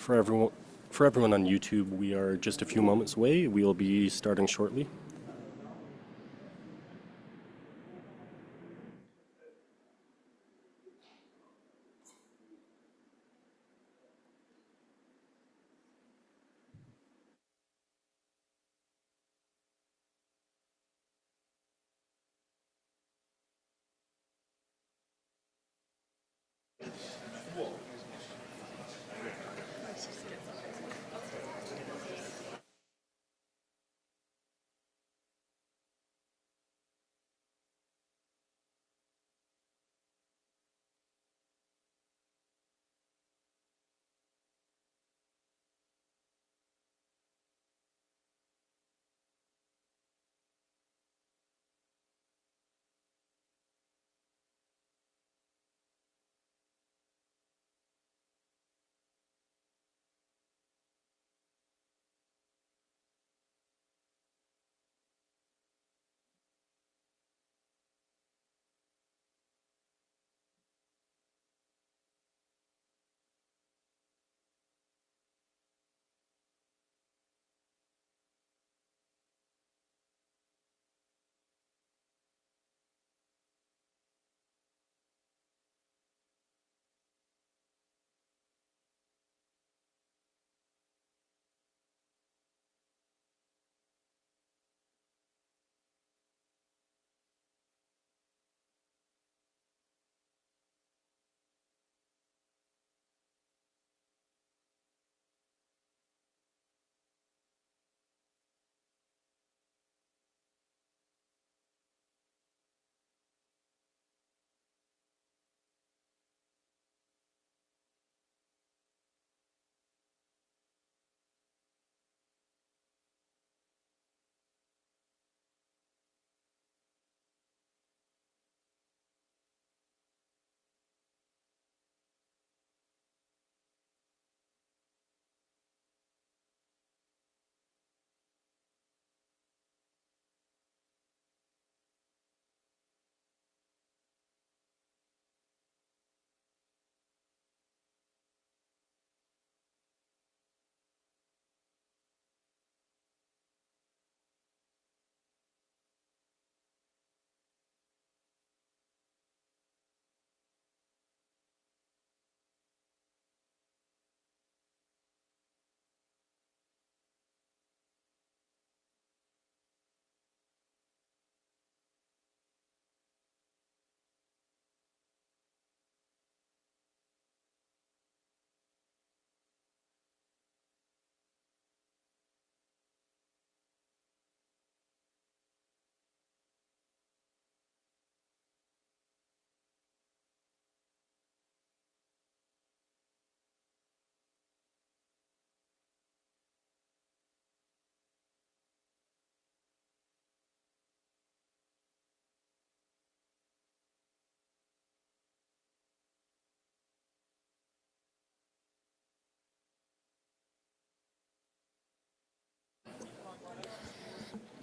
For everyone on YouTube, we are just a few moments away. We will be starting shortly.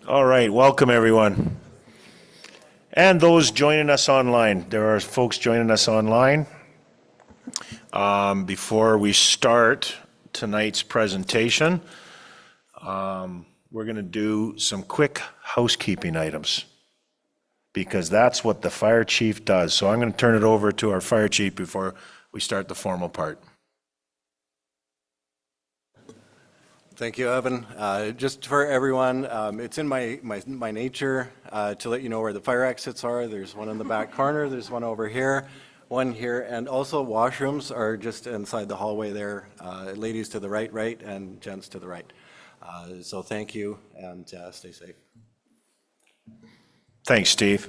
All right, welcome everyone. And those joining us online. There are folks joining us online. Before we start tonight's presentation, we're going to do some quick housekeeping items because that's what the fire chief does. So I'm going to turn it over to our fire chief before we start the formal part. Thank you, Evan. Just for everyone, it's in my nature to let you know where the fire exits are. There's one in the back corner, there's one over here, one here, and also washrooms are just inside the hallway there. Ladies to the right, and gents to the right. So thank you, and stay safe. Thanks, Steve.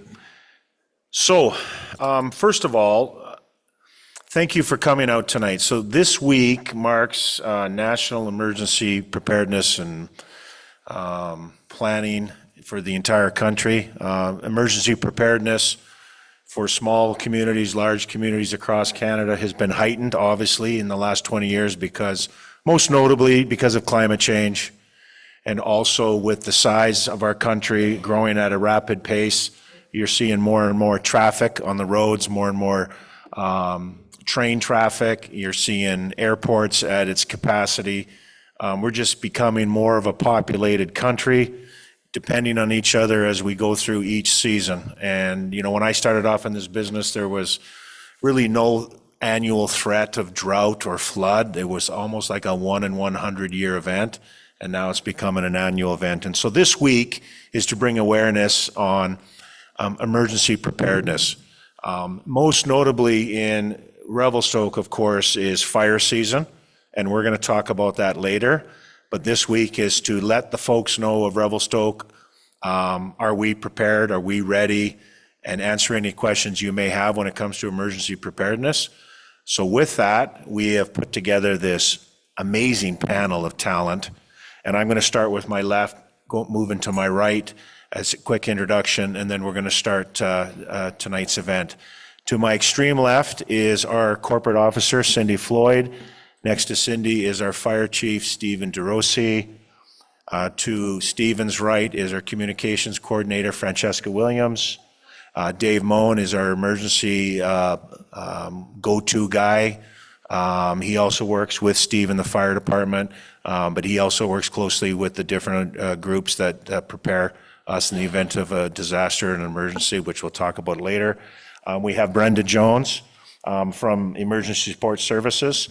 So, first of all, thank you for coming out tonight. So this week marks National Emergency Preparedness and Planning for the entire country. Emergency preparedness for small communities, large communities across Canada has been heightened, obviously, in the last 20 years because, most notably, because of climate change and also with the size of our country growing at a rapid pace. You're seeing more and more traffic on the roads, more and more train traffic, you're seeing airports at its capacity. We're just becoming more of a populated country, depending on each other as we go through each season. And, when I started off in this business, there was really no annual threat of drought or flood. It was almost like a 1 in 100 year event, and now it's becoming an annual event. And so this week is to bring awareness on emergency preparedness. Most notably in Revelstoke, of course, is fire season, and we're going to talk about that later. But this week is to let the folks know of Revelstoke, are we prepared, are we ready, and answer any questions you may have when it comes to emergency preparedness. So with that, we have put together this amazing panel of talent, and I'm going to start with my left, moving to my right as a quick introduction, and then we're going to start tonight's event. To my extreme left is our corporate officer, Cindy Floyd. Next to Cindy is our fire chief, Stephen DeRossi. To Stephen's right is our communications coordinator, Francesca Williams. Dave Moen is our emergency go-to guy. He also works with Steve in the fire department, but he also works closely with the different groups that prepare us in the event of a disaster and an emergency, which we'll talk about later. We have Brenda Jones from Emergency Support Services.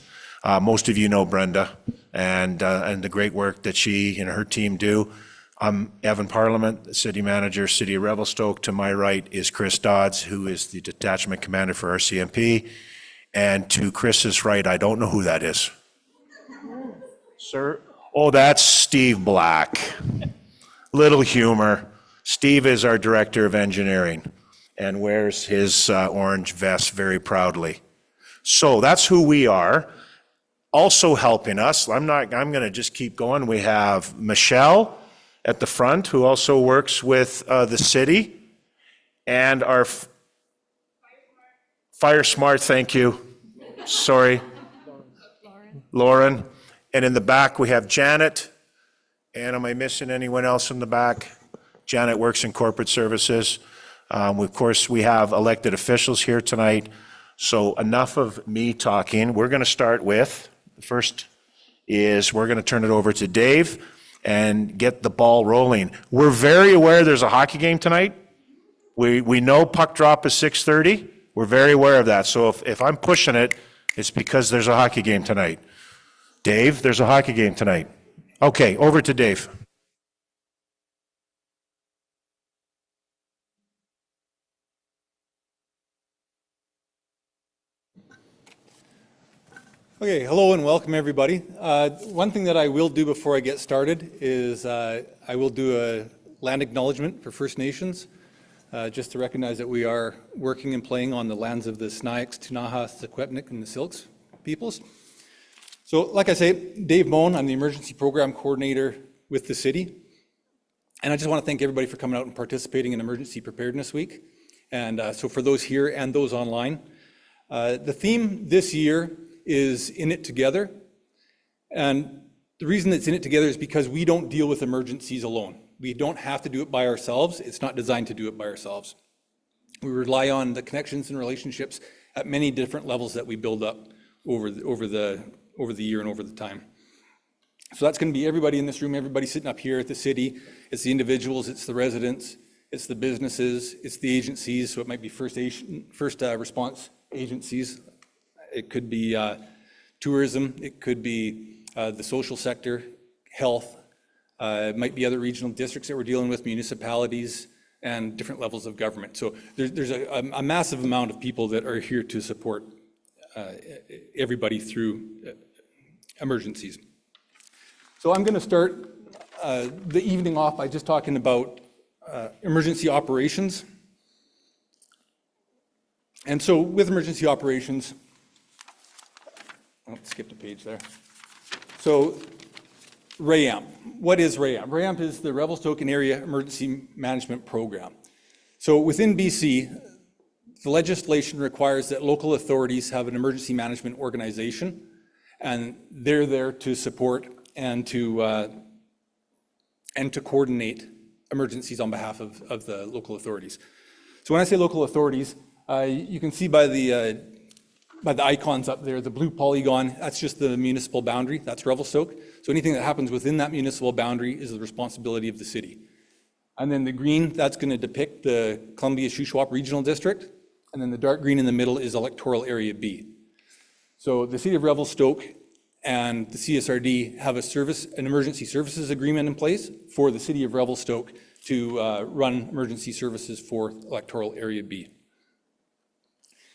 Most of you know Brenda and the great work that she and her team do. I'm Evan Parliament, the city manager, City of Revelstoke. To my right is Chris Dodds, who is the detachment commander for RCMP. And to Chris's right, I don't know who that is. Sir? Oh, that's Steve Black. Little humor. Steve is our director of engineering and wears his orange vest very proudly. So that's who we are. Also helping us, I'm going to just keep going. We have Michelle at the front, who also works with the city, and our Fire Smart, thank you. Sorry. Lauren. And in the back, we have Janet. And am I missing anyone else in the back? Janet works in corporate services. Of course, we have elected officials here tonight. So enough of me talking. We're going to start with, first is we're going to turn it over to Dave and get the ball rolling. We're very aware there's a hockey game tonight. We know puck drop is 6:30. We're very aware of that. So if I'm pushing it, it's because there's a hockey game tonight. Dave, there's a hockey game tonight. Okay, over to Dave. Okay, hello and welcome everybody. One thing that I will do before I get started is I will do a land acknowledgement for First Nations, just to recognize that we are working and playing on the lands of the Snayaks, Ktunaxa, Secwepemc, and the Silks peoples. So like I say, Dave Moen, I'm the emergency program coordinator with the city. And I just want to thank everybody for coming out and participating in Emergency Preparedness Week. And so for those here and those online, the theme this year is In It Together. And the reason it's in it together is because we don't deal with emergencies alone. We don't have to do it by ourselves. It's not designed to do it by ourselves. We rely on the connections and relationships at many different levels that we build up over the year and over the time. So that's going to be everybody in this room, everybody sitting up here at the city. It's the individuals, it's the residents, it's the businesses, it's the agencies. So it might be first response agencies. It could be tourism, it could be the social sector, health, it might be other regional districts that we're dealing with, municipalities, and different levels of government. So there's a massive amount of people that are here to support everybody through emergencies. So I'm going to start the evening off by just talking about emergency operations. And so with emergency operations, skip a page there. So RAMP. What is RAMP? RAMP is the Revelstoke and Area Emergency Management Program. So within BC, the legislation requires that local authorities have an emergency management organization, and they're there to support and to coordinate emergencies on behalf of the local authorities. So when I say local authorities, you can see by the by the icons up there, the blue polygon, that's just the municipal boundary, that's Revelstoke. So anything that happens within that municipal boundary is the responsibility of the city. And then the green, that's going to depict the Columbia-Shuswap Regional District. And then the dark green in the middle is electoral area B. So the city of Revelstoke and the CSRD have an emergency services agreement in place for the city of Revelstoke to run emergency services for electoral area B.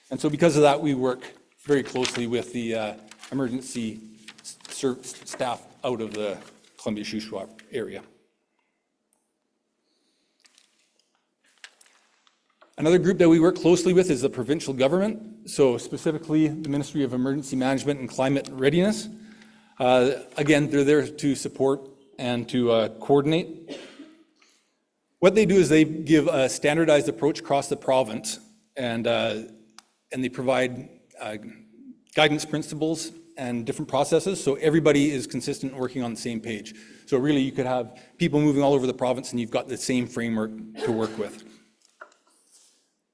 And so because of that, we work very closely with the emergency staff out of the Columbia-Shuswap area. Another group that we work closely with is the provincial government, so specifically the Ministry of Emergency Management and Climate Readiness. Again, they're there to support and to coordinate. What they do is they give a standardized approach across the province, and they provide guidance principles and different processes, so everybody is consistent and working on the same page. So really, you could have people moving all over the province, and you've got the same framework to work with.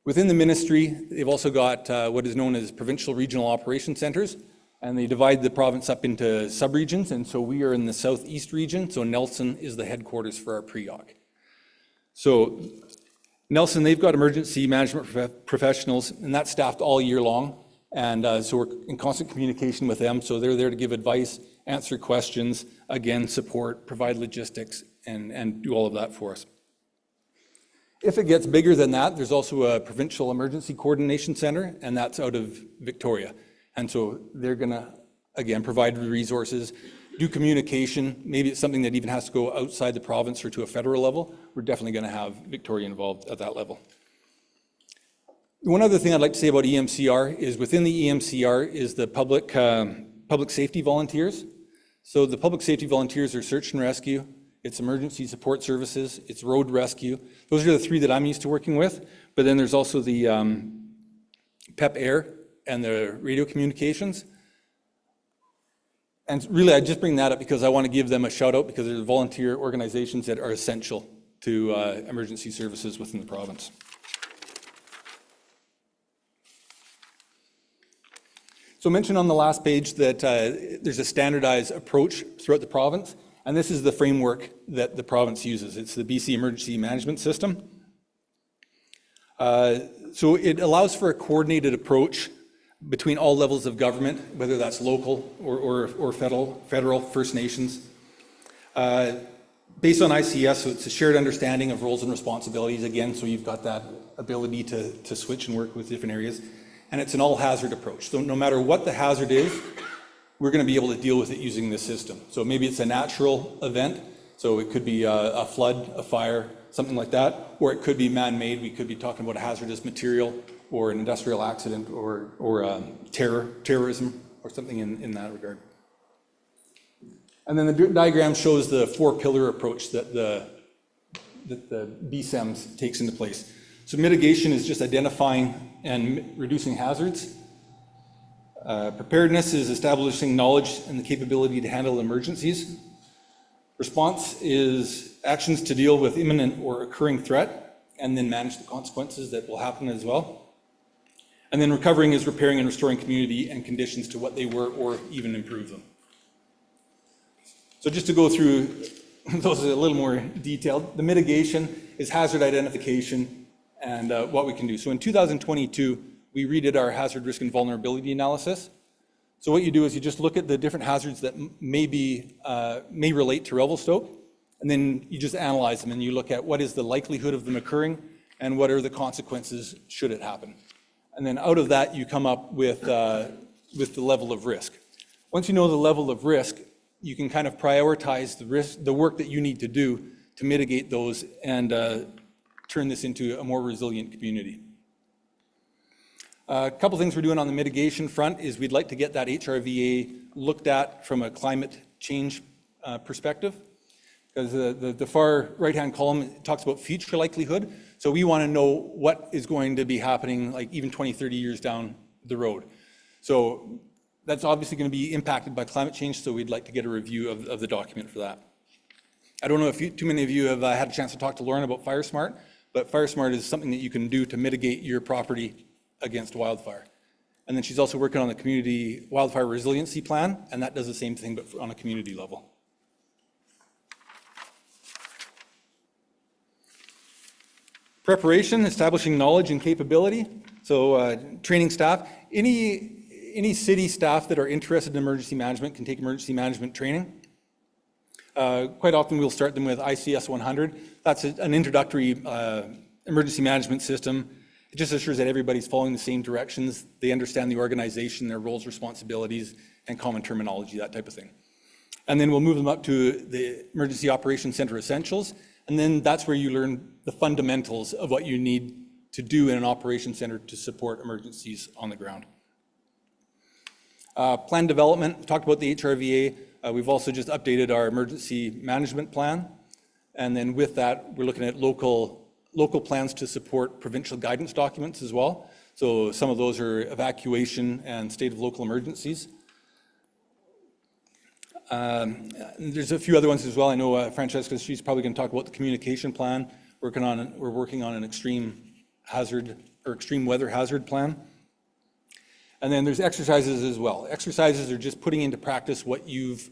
Within the ministry, they've also got what is known as provincial regional operation centers, and they divide the province up into subregions, and so we are in the southeast region, so Nelson is the headquarters for our pre-OC. So Nelson, they've got emergency management professionals, and that's staffed all year long, and so we're in constant communication with them, so they're there to give advice, answer questions, again, support, provide logistics, and do all of that for us. If it gets bigger than that, there's also a provincial emergency coordination center, and that's out of Victoria. And so they're gonna, again, provide resources, do communication. Maybe it's something that even has to go outside the province or to a federal level. We're definitely gonna have Victoria involved at that level. One other thing I'd like to say about EMCR is within the EMCR is the public safety volunteers. So the public safety volunteers are search and rescue, it's emergency support services, it's road rescue. Those are the three that I'm used to working with, but then there's also the PEP Air and the radio communications. And really, I just bring that up because I want to give them a shout out because they're volunteer organizations that are essential to emergency services within the province. So I mentioned on the last page that there's a standardized approach throughout the province. And this is the framework that the province uses. It's the BC Emergency Management System. So it allows for a coordinated approach between all levels of government, whether that's local or federal, First Nations. Based on ICS, so it's a shared understanding of roles and responsibilities, again, so you've got that ability to switch and work with different areas. And it's an all-hazard approach. So no matter what the hazard is, we're going to be able to deal with it using this system. So maybe it's a natural event, so it could be a flood, a fire, something like that, or it could be man-made. We could be talking about a hazardous material or an industrial accident or terrorism or something in that regard. And then the diagram shows the four-pillar approach that the BSEMS takes into place. So mitigation is just identifying and reducing hazards. Preparedness is establishing knowledge and the capability to handle emergencies. Response is actions to deal with imminent or occurring threat and then manage the consequences that will happen as well. And then recovering is repairing and restoring community and conditions to what they were or even improve them. So just to go through those a little more detailed, the mitigation is hazard identification and what we can do. So in 2022, we redid our hazard risk and vulnerability analysis. So what you do is you just look at the different hazards that may relate to Revelstoke, and then you just analyze them and you look at what is the likelihood of them occurring and what are the consequences should it happen. And then out of that, you come up with the level of risk. Once you know the level of risk, you can kind of prioritize the work that you need to do to mitigate those and turn this into a more resilient community. A couple things we're doing on the mitigation front is we'd like to get that HRVA looked at from a climate change perspective, because the far right-hand column talks about future likelihood. So we want to know what is going to be happening like even 20, 30 years down the road. So that's obviously going to be impacted by climate change, so we'd like to get a review of the document for that. I don't know if too many of you have had a chance to talk to Lauren about FireSmart, but FireSmart is something that you can do to mitigate your property against wildfire. And then she's also working on the community wildfire resiliency plan, and that does the same thing, but on a community level. Preparation, establishing knowledge and capability. So training staff. Any city staff that are interested in emergency management can take emergency management training. Quite often we'll start them with ICS 100. That's an introductory emergency management system. It just assures that everybody's following the same directions. They understand the organization, their roles, responsibilities, and common terminology, that type of thing. And then we'll move them up to the Emergency Operations Center Essentials. And then that's where you learn the fundamentals of what you need to do in an operations center to support emergencies on the ground. Plan development, we talked about the HRVA. We've also just updated our emergency management plan. And then with that, we're looking at local plans to support provincial guidance documents as well. So some of those are evacuation and state of local emergencies. There's a few other ones as well. I know Francesca, she's probably going to talk about the communication plan. We're working on an extreme hazard or extreme weather hazard plan. And then there's exercises as well. Exercises are just putting into practice what you've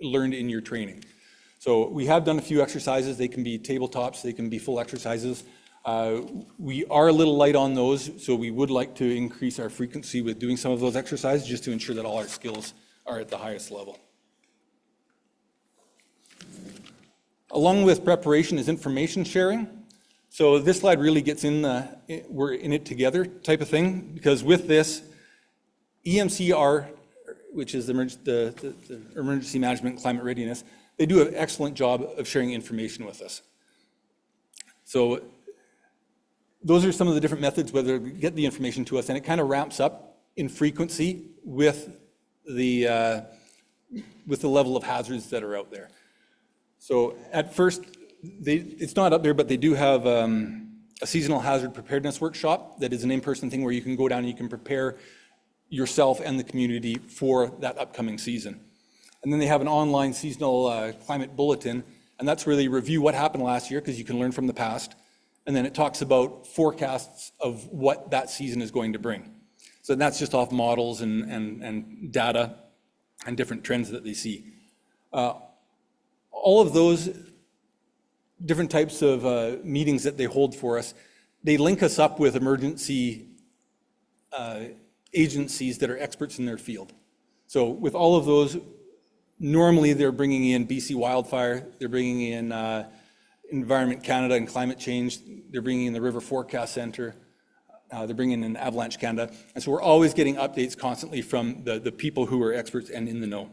learned in your training. So we have done a few exercises. They can be tabletops, they can be full exercises. We are a little light on those, so we would like to increase our frequency with doing some of those exercises just to ensure that all our skills are at the highest level. Along with preparation is information sharing. So this slide really gets in we're in it together type of thing, because with this, EMCR, which is the Emergency Management and Climate Readiness, they do an excellent job of sharing information with us. So those are some of the different methods where they get the information to us, and it kind of ramps up in frequency with the level of hazards that are out there. So at first, it's not up there, but they do have a seasonal hazard preparedness workshop that is an in-person thing where you can go down and you can prepare yourself and the community for that upcoming season. And then they have an online seasonal climate bulletin, and that's where they review what happened last year, because you can learn from the past. And then it talks about forecasts of what that season is going to bring. So that's just off models and data and different trends that they see. All of those different types of meetings that they hold for us, they link us up with emergency agencies that are experts in their field. So with all of those, normally they're bringing in BC Wildfire, they're bringing in Environment Canada and Climate Change, they're bringing in the River Forecast Center, they're bringing in Avalanche Canada. And so we're always getting updates constantly from the people who are experts and in the know.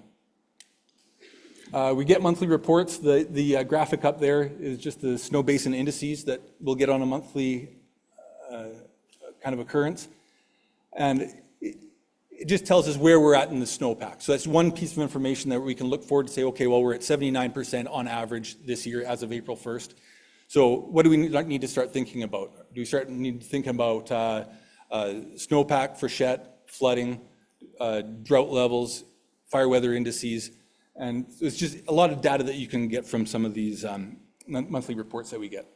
We get monthly reports. The graphic up there is just the snow basin indices that we'll get on a monthly kind of occurrence. And it just tells us where we're at in the snowpack. So that's one piece of information that we can look forward to say, okay, well, we're at 79% on average this year as of April 1st. So what do we need to start thinking about? Do we need to think about snowpack, freshet, flooding, drought levels, fire weather indices? And it's just a lot of data that you can get from some of these monthly reports that we get.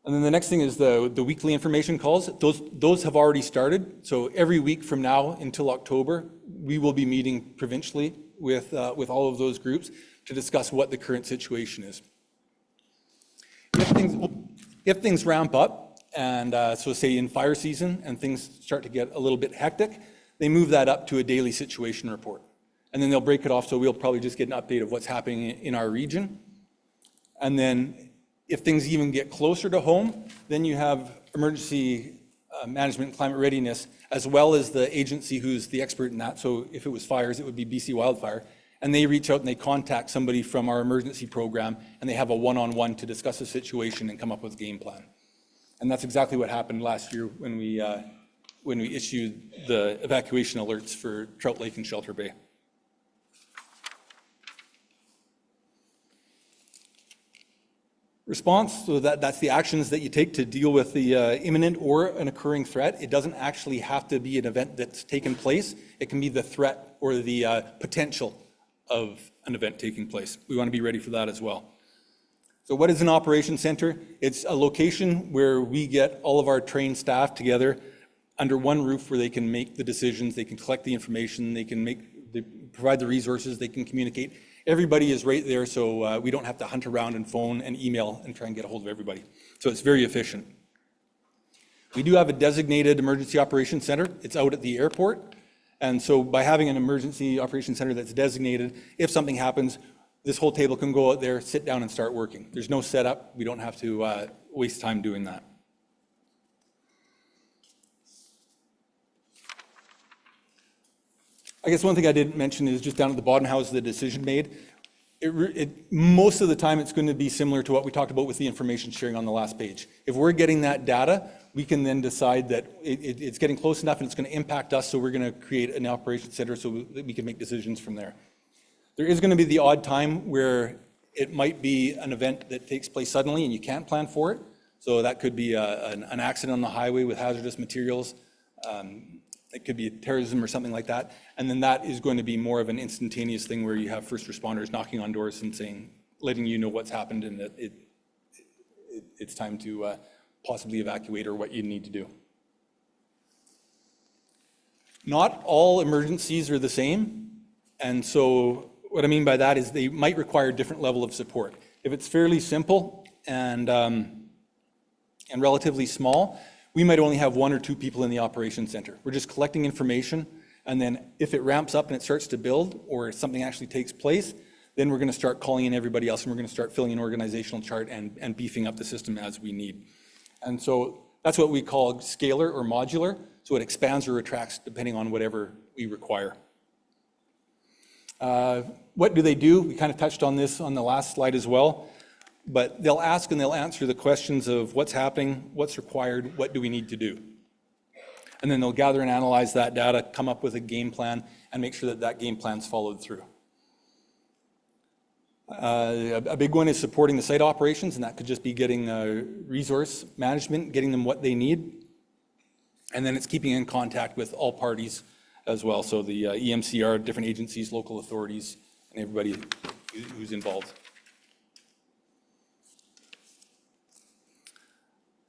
And then the next thing is the weekly information calls. Those have already started. So every week from now until October, we will be meeting provincially with all of those groups to discuss what the current situation is. If things ramp up, and so say in fire season and things start to get a little bit hectic, they move that up to a daily situation report. And then they'll break it off, so we'll probably just get an update of what's happening in our region. And then if things even get closer to home, then you have emergency management and climate readiness, as well as the agency who's the expert in that. So if it was fires, it would be BC Wildfire. And they reach out and they contact somebody from our emergency program, and they have a one-on-one to discuss the situation and come up with a game plan. And that's exactly what happened last year when we issued the evacuation alerts for Trout Lake and Shelter Bay. Response, so that's the actions that you take to deal with the imminent or an occurring threat. It doesn't actually have to be an event that's taken place. It can be the threat or the potential of an event taking place. We want to be ready for that as well. So what is an operations center? It's a location where we get all of our trained staff together under one roof where they can make the decisions, they can collect the information, they provide the resources, they can communicate. Everybody is right there, so we don't have to hunt around and phone and email and try and get a hold of everybody. So it's very efficient. We do have a designated emergency operations center. It's out at the airport. And so by having an emergency operations center that's designated, if something happens, this whole table can go out there, sit down and start working. There's no setup. We don't have to waste time doing that. I guess one thing I didn't mention is just down at the bottom, how is the decision made? Most of the time, it's going to be similar to what we talked about with the information sharing on the last page. If we're getting that data, we can then decide that it's getting close enough and it's going to impact us, so we're going to create an operations center so that we can make decisions from there. There is going to be the odd time where it might be an event that takes place suddenly and you can't plan for it. So that could be an accident on the highway with hazardous materials. It could be terrorism or something like that. And then that is going to be more of an instantaneous thing where you have first responders knocking on doors and saying, letting you know what's happened and that it's time to possibly evacuate or what you need to do. Not all emergencies are the same. And so what I mean by that is they might require a different level of support. If it's fairly simple and relatively small, we might only have 1 or 2 people in the operations center. We're just collecting information, and then if it ramps up and it starts to build or something actually takes place, then we're going to start calling in everybody else and we're going to start filling an organizational chart and beefing up the system as we need. And so that's what we call scalar or modular. So it expands or retracts depending on whatever we require. What do they do? We kind of touched on this on the last slide as well. But they'll ask and they'll answer the questions of what's happening, what's required, what do we need to do? And then they'll gather and analyze that data, come up with a game plan, and make sure that that game plan's followed through. A big one is supporting the site operations, and that could just be getting resource management, getting them what they need. And then it's keeping in contact with all parties as well, so the EMCR, different agencies, local authorities, and everybody who's involved.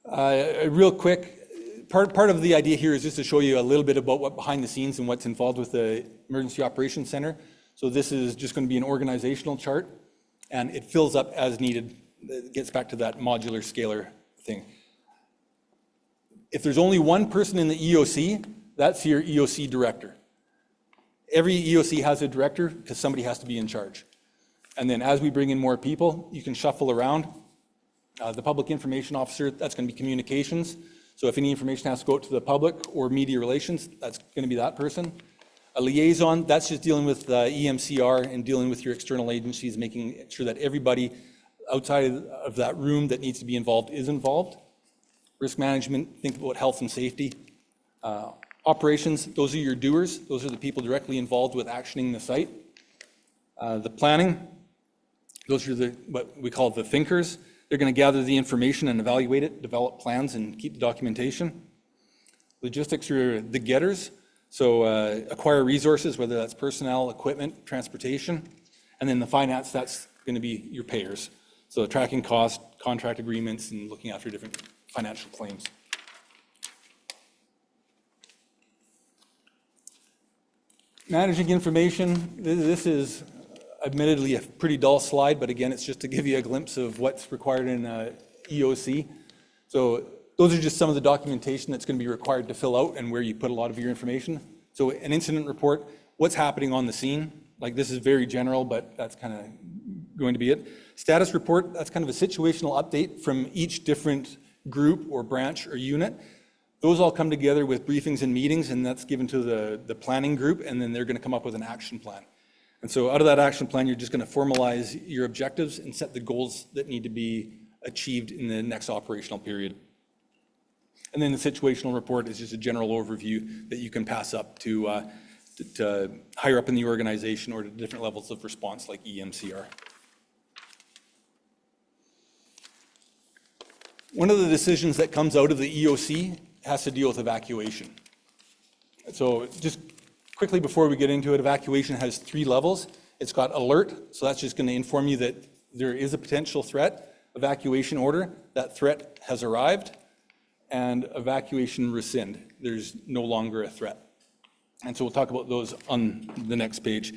Real quick, part of the idea here is just to show you a little bit about what behind the scenes and what's involved with the Emergency Operations Center. So this is just going to be an organizational chart, and it fills up as needed. It gets back to that modular scalar thing. If there's only one person in the EOC, that's your EOC director. Every EOC has a director because somebody has to be in charge. And then as we bring in more people, you can shuffle around. The public information officer, that's going to be communications. So if any information has to go out to the public or media relations, that's going to be that person. A liaison, that's just dealing with EMCR and dealing with your external agencies, making sure that everybody outside of that room that needs to be involved is involved. Risk management, think about health and safety. Operations, those are your doers. Those are the people directly involved with actioning the site. The planning, those are what we call the thinkers. They're going to gather the information and evaluate it, develop plans, and keep the documentation. Logistics are the getters, so acquire resources, whether that's personnel, equipment, transportation. And then the finance, that's going to be your payers. So tracking costs, contract agreements, and looking after different financial claims. Managing information, this is admittedly a pretty dull slide, but again, it's just to give you a glimpse of what's required in EOC. So those are just some of the documentation that's going to be required to fill out and where you put a lot of your information. So an incident report, what's happening on the scene. Like this is very general, but that's kind of going to be it. Status report, that's kind of a situational update from each different group or branch or unit. Those all come together with briefings and meetings, and that's given to the planning group, and then they're going to come up with an action plan. And so out of that action plan, you're just going to formalize your objectives and set the goals that need to be achieved in the next operational period. And then the situational report is just a general overview that you can pass up to higher up in the organization or to different levels of response like EMCR. One of the decisions that comes out of the EOC has to deal with evacuation. So just quickly before we get into it, evacuation has 3 levels. It's got alert, so that's just going to inform you that there is a potential threat. Evacuation order, that threat has arrived. and evacuation rescind. There's no longer a threat. And so we'll talk about those on the next page.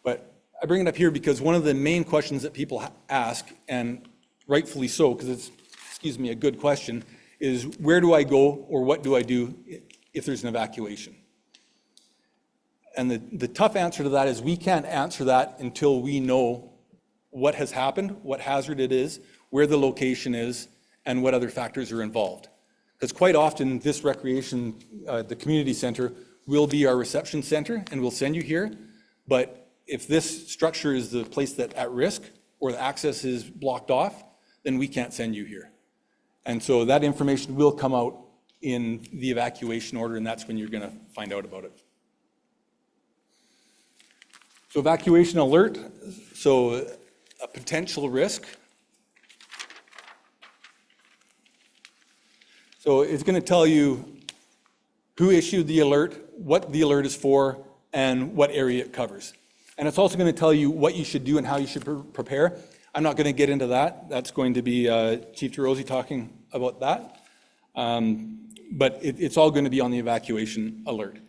But I bring it up here because one of the main questions that people ask, and rightfully so, because it's, excuse me, a good question, is where do I go or what do I do if there's an evacuation? And the tough answer to that is we can't answer that until we know what has happened, what hazard it is, where the location is, and what other factors are involved. Because quite often this recreation, the community center, will be our reception center and we'll send you here. But if this structure is the place that's at risk or the access is blocked off, then we can't send you here. And so that information will come out in the evacuation order, and that's when you're going to find out about it. So evacuation alert, so a potential risk. So it's going to tell you who issued the alert, what the alert is for, and what area it covers. And it's also going to tell you what you should do and how you should prepare. I'm not going to get into that. That's going to be Chief DeRosie talking about that. But it's all going to be on the evacuation alert.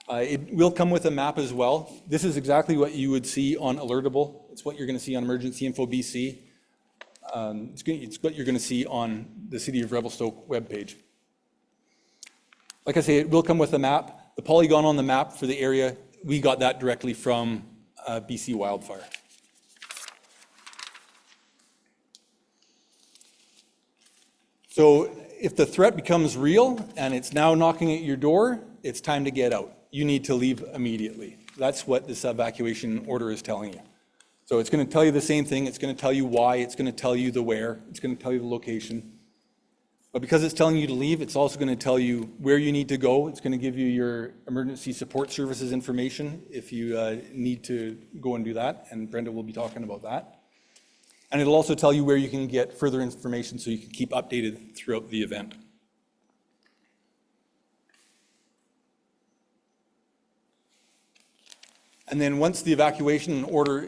It will come with a map as well. This is exactly what you would see on Alertable. It's what you're going to see on Emergency Info BC. It's what you're going to see on the City of Revelstoke webpage. Like I say, it will come with a map. The polygon on the map for the area, we got that directly from BC Wildfire. So if the threat becomes real and it's now knocking at your door, it's time to get out. You need to leave immediately. That's what this evacuation order is telling you. So it's going to tell you the same thing. It's going to tell you why. It's going to tell you the where. It's going to tell you the location. But because it's telling you to leave, it's also going to tell you where you need to go. It's going to give you your emergency support services information if you need to go and do that. And Brenda will be talking about that. And it'll also tell you where you can get further information so you can keep updated throughout the event. And then once the evacuation order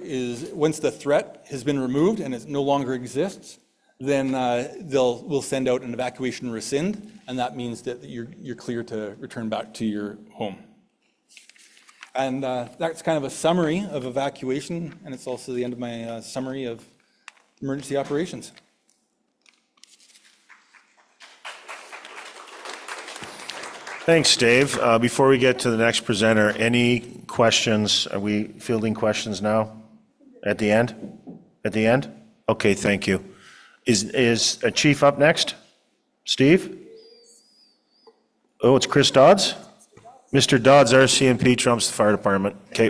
once the threat has been removed and it no longer exists, then we'll send out an evacuation rescind, and that means that you're clear to return back to your home. And that's kind of a summary of evacuation, and it's also the end of my summary of emergency operations. Thanks, Dave. Before we get to the next presenter, any questions? Are we fielding questions now? At the end? At the end? Okay, thank you. Is a chief up next? Steve? Oh, it's Chris Dodds? Mr. Dodds, RCMP trumps the fire department. Okay.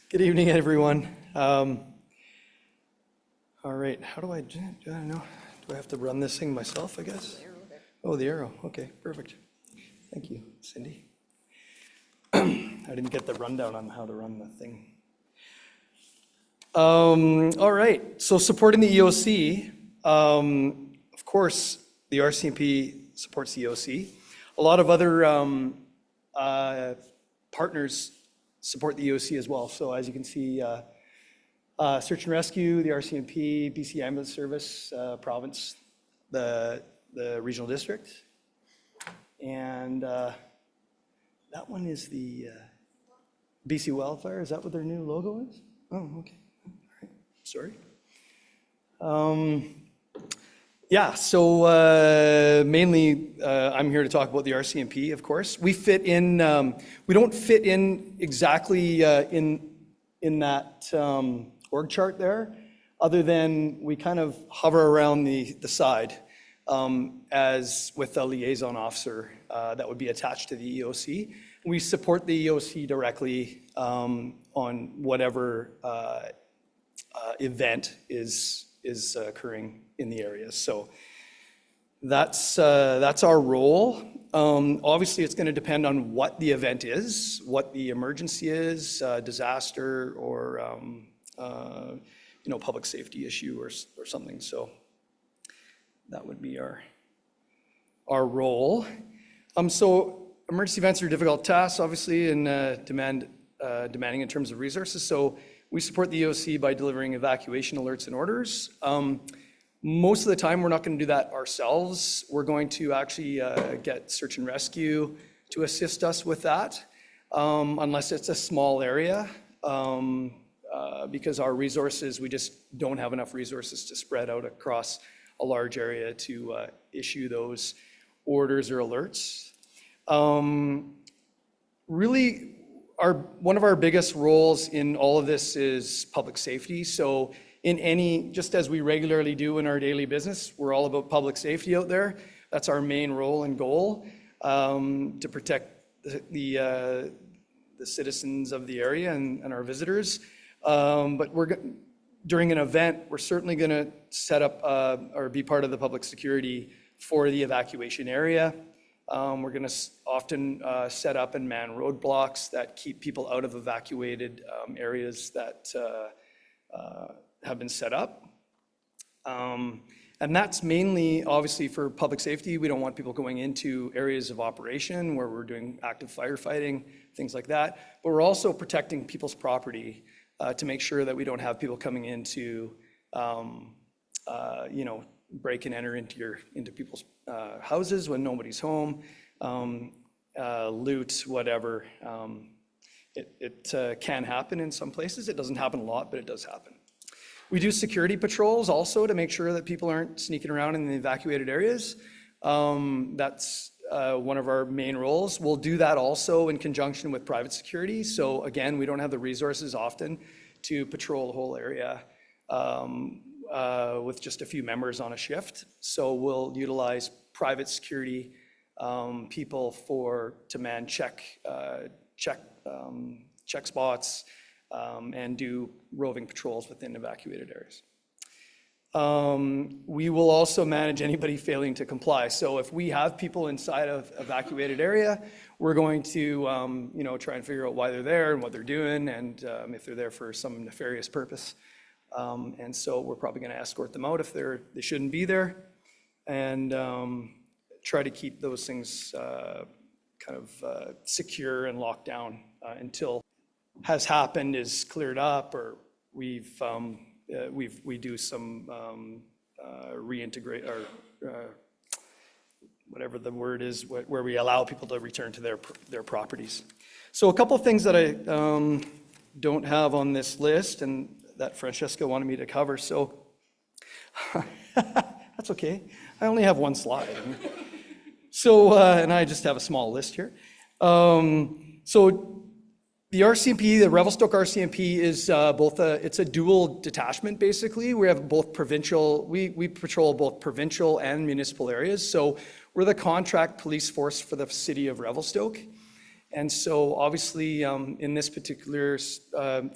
Good evening, everyone. All right, how do I don't know. Do I have to run this thing myself, I guess? Oh, the arrow. Okay, perfect. Thank you, Cindy. I didn't get the rundown on how to run the thing. All right, so supporting the EOC. Of course, the RCMP supports the EOC. A lot of other partners support the EOC as well. So as you can see, Search and Rescue, the RCMP, BC Ambulance Service, province, the regional district, and that one is the BC Wildfire. Is that what their new logo is? Oh, okay. All right. Sorry. Yeah, so mainly I'm here to talk about the RCMP, of course. We fit in, we don't fit in exactly in that org chart there, other than we kind of hover around the side as with a liaison officer that would be attached to the EOC. We support the EOC directly on whatever event is occurring in the area. So that's our role. Obviously, it's going to depend on what the event is, what the emergency is, disaster, or public safety issue or something. So that would be our role. So emergency events are difficult tasks, obviously, and demanding in terms of resources. So We support the EOC by delivering evacuation alerts and orders. Most of the time, we're not going to do that ourselves. We're going to actually get search and rescue to assist us with that, unless it's a small area, because our resources, we just don't have enough resources to spread out across a large area to issue those orders or alerts. Really, one of our biggest roles in all of this is public safety. So just as we regularly do in our daily business, we're all about public safety out there. That's our main role and goal, to protect the citizens of the area and our visitors. But during an event, we're certainly going to set up or be part of the public security for the evacuation area. We're going to often set up and man roadblocks that keep people out of evacuated areas that have been set up. And that's mainly, obviously, for public safety. We don't want people going into areas of operation where we're doing active firefighting, things like that. But we're also protecting people's property to make sure that we don't have people coming into, break and enter into people's houses when nobody's home, loot, whatever. It can happen in some places. It doesn't happen a lot, but it does happen. We do security patrols also to make sure that people aren't sneaking around in the evacuated areas. That's one of our main roles. We'll do that also in conjunction with private security. So again, we don't have the resources often to patrol the whole area with just a few members on a shift. So we'll utilize private security people to man check spots, and do roving patrols within evacuated areas. We will also manage anybody failing to comply. So if we have people inside of evacuated area, we're going to try and figure out why they're there and what they're doing, and if they're there for some nefarious purpose. And so we're probably going to escort them out if they shouldn't be there, and try to keep those things kind of secure and locked down until has happened is cleared up, or we do some reintegrate, or whatever the word is, where we allow people to return to their properties. So a couple of things that I don't have on this list and that Francesca wanted me to cover. So that's okay. I only have one slide. So, and I just have a small list here. So the RCMP, the Revelstoke RCMP, is it's a dual detachment, basically. We have both provincial, we patrol both provincial and municipal areas. So we're the contract police force for the city of Revelstoke. And so obviously in this particular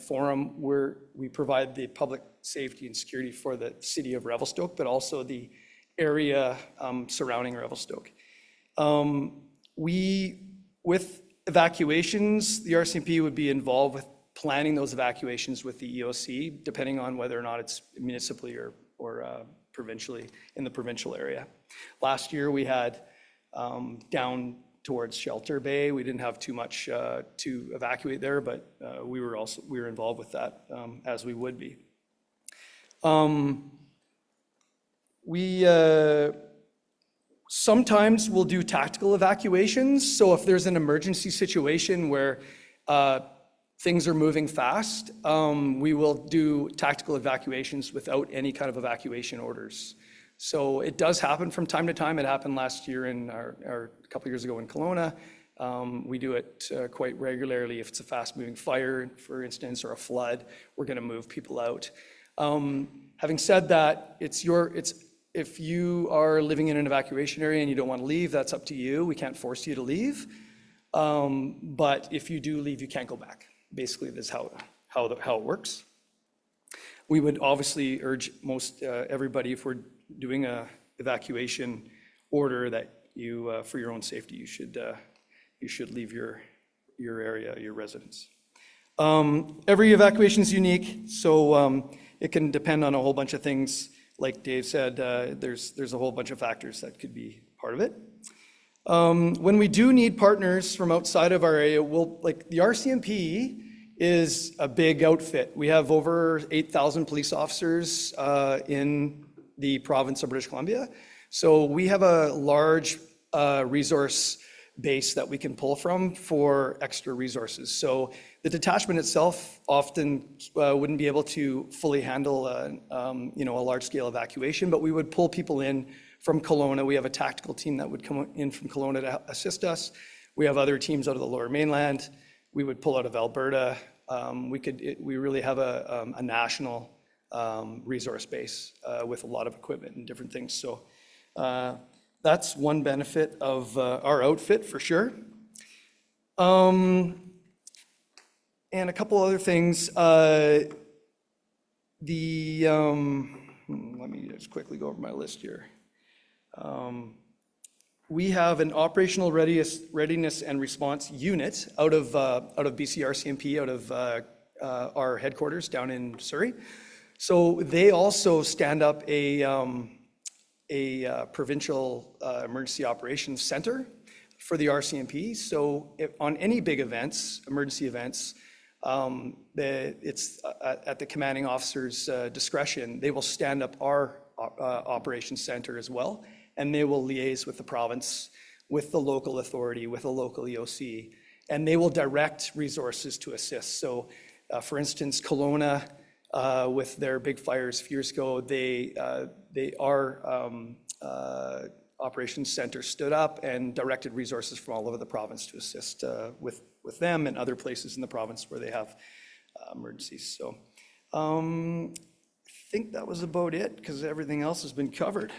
forum, we provide the public safety and security for the city of Revelstoke, but also the area surrounding Revelstoke. With evacuations, the RCMP would be involved with planning those evacuations with the EOC, depending on whether or not it's municipally or provincially in the provincial area. Last year we had down towards Shelter Bay. We didn't have too much to evacuate there, but we were involved with that as we would be. Sometimes we'll do tactical evacuations. So if there's an emergency situation where things are moving fast, we will do tactical evacuations without any kind of evacuation orders. So it does happen from time to time. It happened last year a couple years ago in Kelowna. We do it quite regularly. If it's a fast-moving fire, for instance, or a flood, we're going to move people out. Having said that, if you are living in an evacuation area and you don't want to leave, that's up to you. We can't force you to leave. But if you do leave, you can't go back. Basically, that's how it works. We would obviously urge everybody, if we're doing a evacuation order, that you, for your own safety, you should leave your area, your residence. Every evacuation is unique, so it can depend on a whole bunch of things. Like Dave said, there's a whole bunch of factors that could be part of it. When we do need partners from outside of our area, like the RCMP is a big outfit. We have over 8,000 police officers in the province of British Columbia. So we have a large resource base that we can pull from for extra resources. So the detachment itself often wouldn't be able to fully handle a large-scale evacuation, but we would pull people in from Kelowna. We have a tactical team that would come in from Kelowna to assist us. We have other teams out of the Lower Mainland. We would pull out of Alberta. We really have a national resource base with a lot of equipment and different things. So that's one benefit of our outfit for sure. And a couple other things. Let me just quickly go over my list here. We have an operational readiness and response unit out of BC RCMP, out of our headquarters down in Surrey. So they also stand up a provincial emergency operations center for the RCMP. So on any big events, emergency events, it's at the commanding officer's discretion. They will stand up our operations center as well, and they will liaise with the province, with the local authority, with the local EOC, and they will direct resources to assist. So for instance, Kelowna, with their big fires a few years ago, our operations center stood up and directed resources from all over the province to assist with them and other places in the province where they have emergencies. So I think that was about it, because everything else has been covered.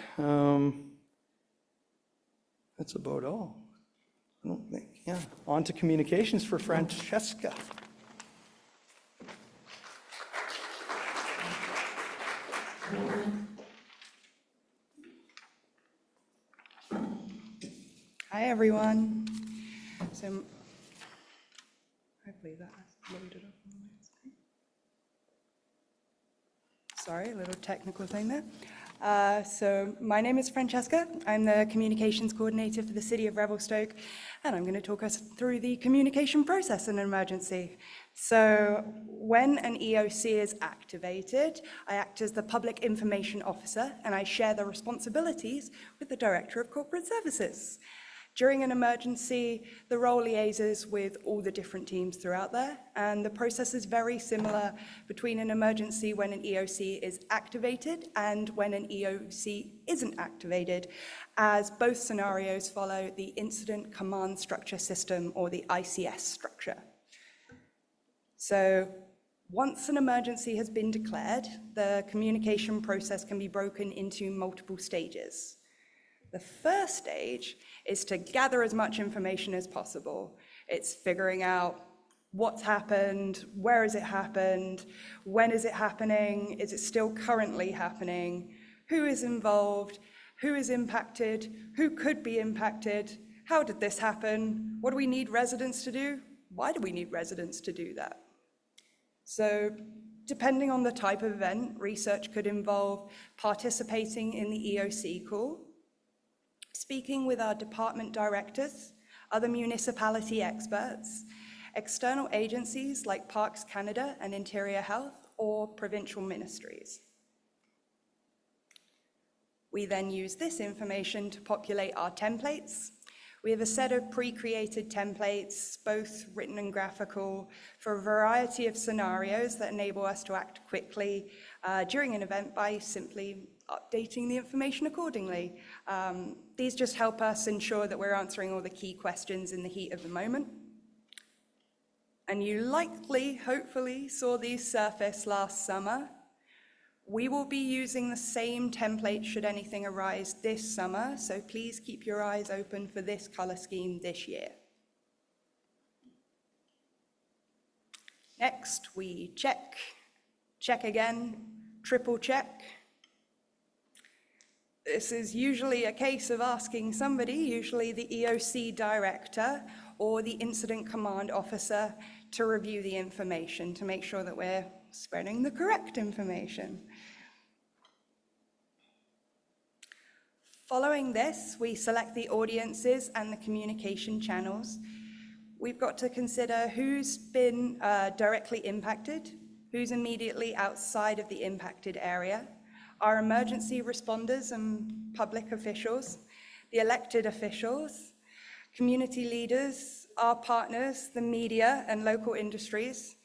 That's about all. I don't think, yeah. On to communications for Francesca. Hi, everyone. So, hopefully that has loaded up on my screen. Sorry, a little technical thing there. So my name is Francesca. I'm the communications coordinator for the City of Revelstoke, and I'm going to talk us through the communication process in an emergency. So when an EOC is activated, I act as the Public Information Officer, and I share the responsibilities with the Director of Corporate Services. During an emergency, the role liaises with all the different teams throughout there, and the process is very similar between an emergency when an EOC is activated and when an EOC isn't activated, as both scenarios follow the Incident Command Structure System, or the ICS structure. So once an emergency has been declared, the communication process can be broken into multiple stages. The first stage is to gather as much information as possible. It's figuring out what's happened, where has it happened, when is it happening, is it still currently happening, who is involved, who is impacted, who could be impacted, how did this happen, what do we need residents to do, why do we need residents to do that? So depending on the type of event, research could involve participating in the EOC call, speaking with our department directors, other municipality experts, external agencies like Parks Canada and Interior Health, or provincial ministries. We then use this information to populate our templates. We have a set of pre-created templates, both written and graphical, for a variety of scenarios that enable us to act quickly during an event by simply updating the information accordingly. These just help us ensure that we're answering all the key questions in the heat of the moment. And you likely, hopefully, saw these surface last summer. We will be using the same template should anything arise this summer, so please keep your eyes open for this color scheme this year. Next, we check, check again, triple check. This is usually a case of asking somebody, usually the EOC director or the incident command officer, to review the information to make sure that we're spreading the correct information. Following this, we select the audiences and the communication channels. we've got to consider who's been directly impacted, who's immediately outside of the impacted area, our emergency responders and public officials, the elected officials, community leaders, our partners, the media and local industries.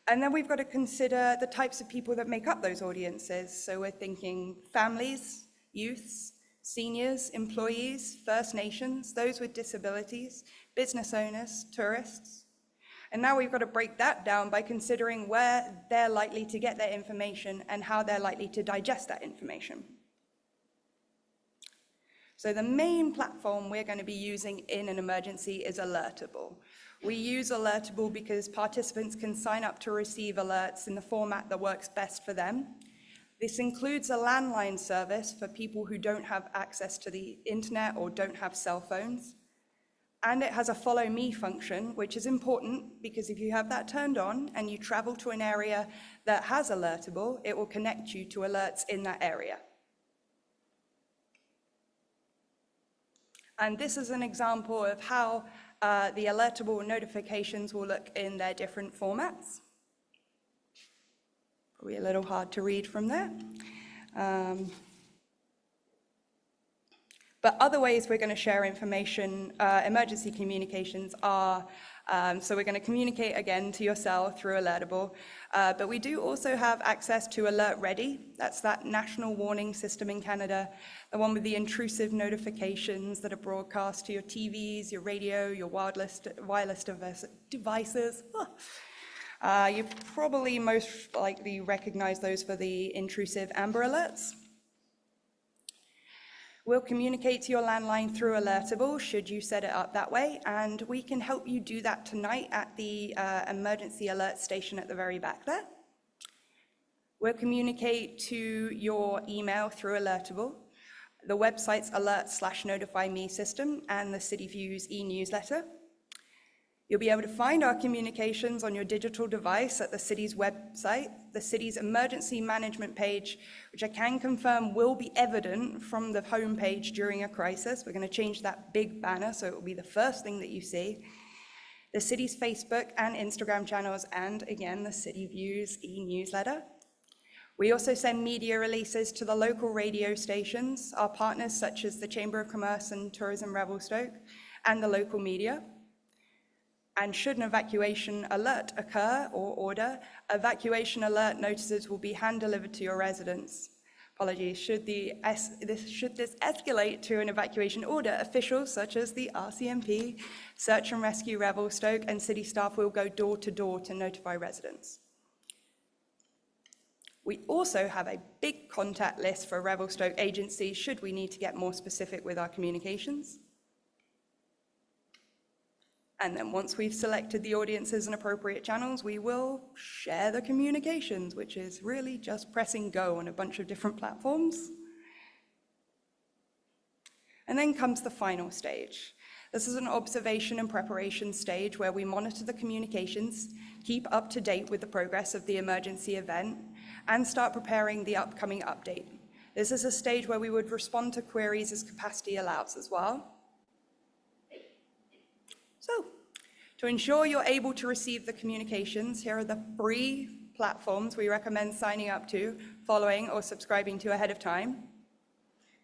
And then we've got to consider the types of people that make up those audiences. So we're thinking families, youths, seniors, employees, First Nations, those with disabilities, business owners, tourists. And now we've got to break that down by considering where they're likely to get their information and how they're likely to digest that information. So the main platform we're going to be using in an emergency is Alertable. We use Alertable because participants can sign up to receive alerts in the format that works best for them. This includes a landline service for people who don't have access to the internet or don't have cell phones. And it has a follow me function, which is important because if you have that turned on and you travel to an area that has Alertable, it will connect you to alerts in that area. And this is an example of how the Alertable notifications will look in their different formats. Probably a little hard to read from there. But other ways we're going to share information, emergency communications are, so we're going to communicate again to yourself through Alertable, but we do also have access to Alert Ready. That's that national warning system in Canada, the one with the intrusive notifications that are broadcast to your TVs, your radio, your wireless devices. You probably most likely recognize those for the intrusive Amber Alerts. We'll communicate to your landline through Alertable, should you set it up that way, and we can help you do that tonight at the emergency alert station at the very back there. We'll communicate to your email through Alertable, the website's alert/notify me system, and the City Views e-newsletter. You'll be able to find our communications on your digital device at the city's website, the city's emergency management page, which I can confirm will be evident from the homepage during a crisis. We're going to change that big banner so it will be the first thing that you see. The city's Facebook and Instagram channels, and again, the City Views e-newsletter. We also send media releases to the local radio stations, our partners such as the Chamber of Commerce and Tourism Revelstoke, and the local media. And should an evacuation alert occur or order, evacuation alert notices will be hand-delivered to your residents. Apologies, should this escalate to an evacuation order, officials such as the RCMP, Search and Rescue Revelstoke, and city staff will go door to door to notify residents. We also have a big contact list for Revelstoke agencies should we need to get more specific with our communications. And then once we've selected the audiences and appropriate channels, we will share the communications, which is really just pressing go on a bunch of different platforms. And then comes the final stage. This is an observation and preparation stage where we monitor the communications, keep up to date with the progress of the emergency event, and start preparing the upcoming update. This is a stage where we would respond to queries as capacity allows as well. So, to ensure you're able to receive the communications, here are the 3 platforms we recommend signing up to, following, or subscribing to ahead of time.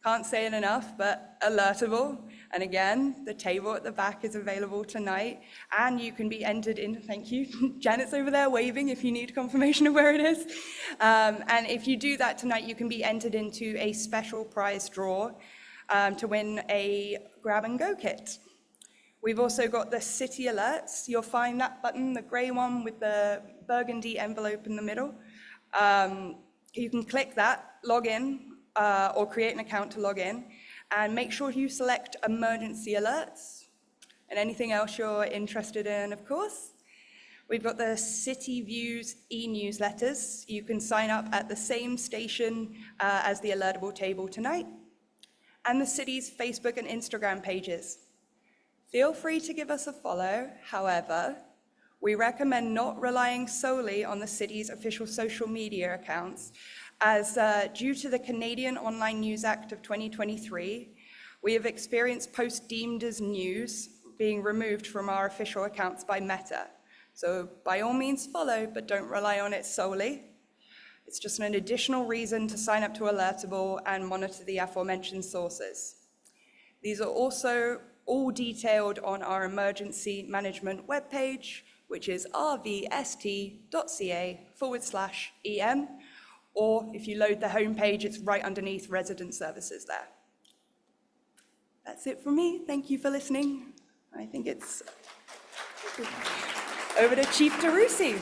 Can't say it enough, but Alertable. And again, the table at the back is available tonight, and you can be entered in, thank you, Janet's over there waving if you need confirmation of where it is. And if you do that tonight, you can be entered into a special prize draw to win a grab-and-go kit. We've also got the city alerts. You'll find that button, the gray one with the burgundy envelope in the middle. You can click that, log in, or create an account to log in, and make sure you select emergency alerts and anything else you're interested in, of course. We've got the City Views e-newsletters. You can sign up at the same station as the Alertable table tonight, and the city's Facebook and Instagram pages. Feel free to give us a follow. However, we recommend not relying solely on the city's official social media accounts, as due to the Canadian Online News Act of 2023, we have experienced posts deemed as news being removed from our official accounts by Meta. So by all means follow, but don't rely on it solely. It's just an additional reason to sign up to Alertable and monitor the aforementioned sources. These are also all detailed on our emergency management webpage, which is rvst.ca/EM, or if you load the homepage, it's right underneath resident services there. That's it from me. Thank you for listening. I think it's over to Chief DeRusi.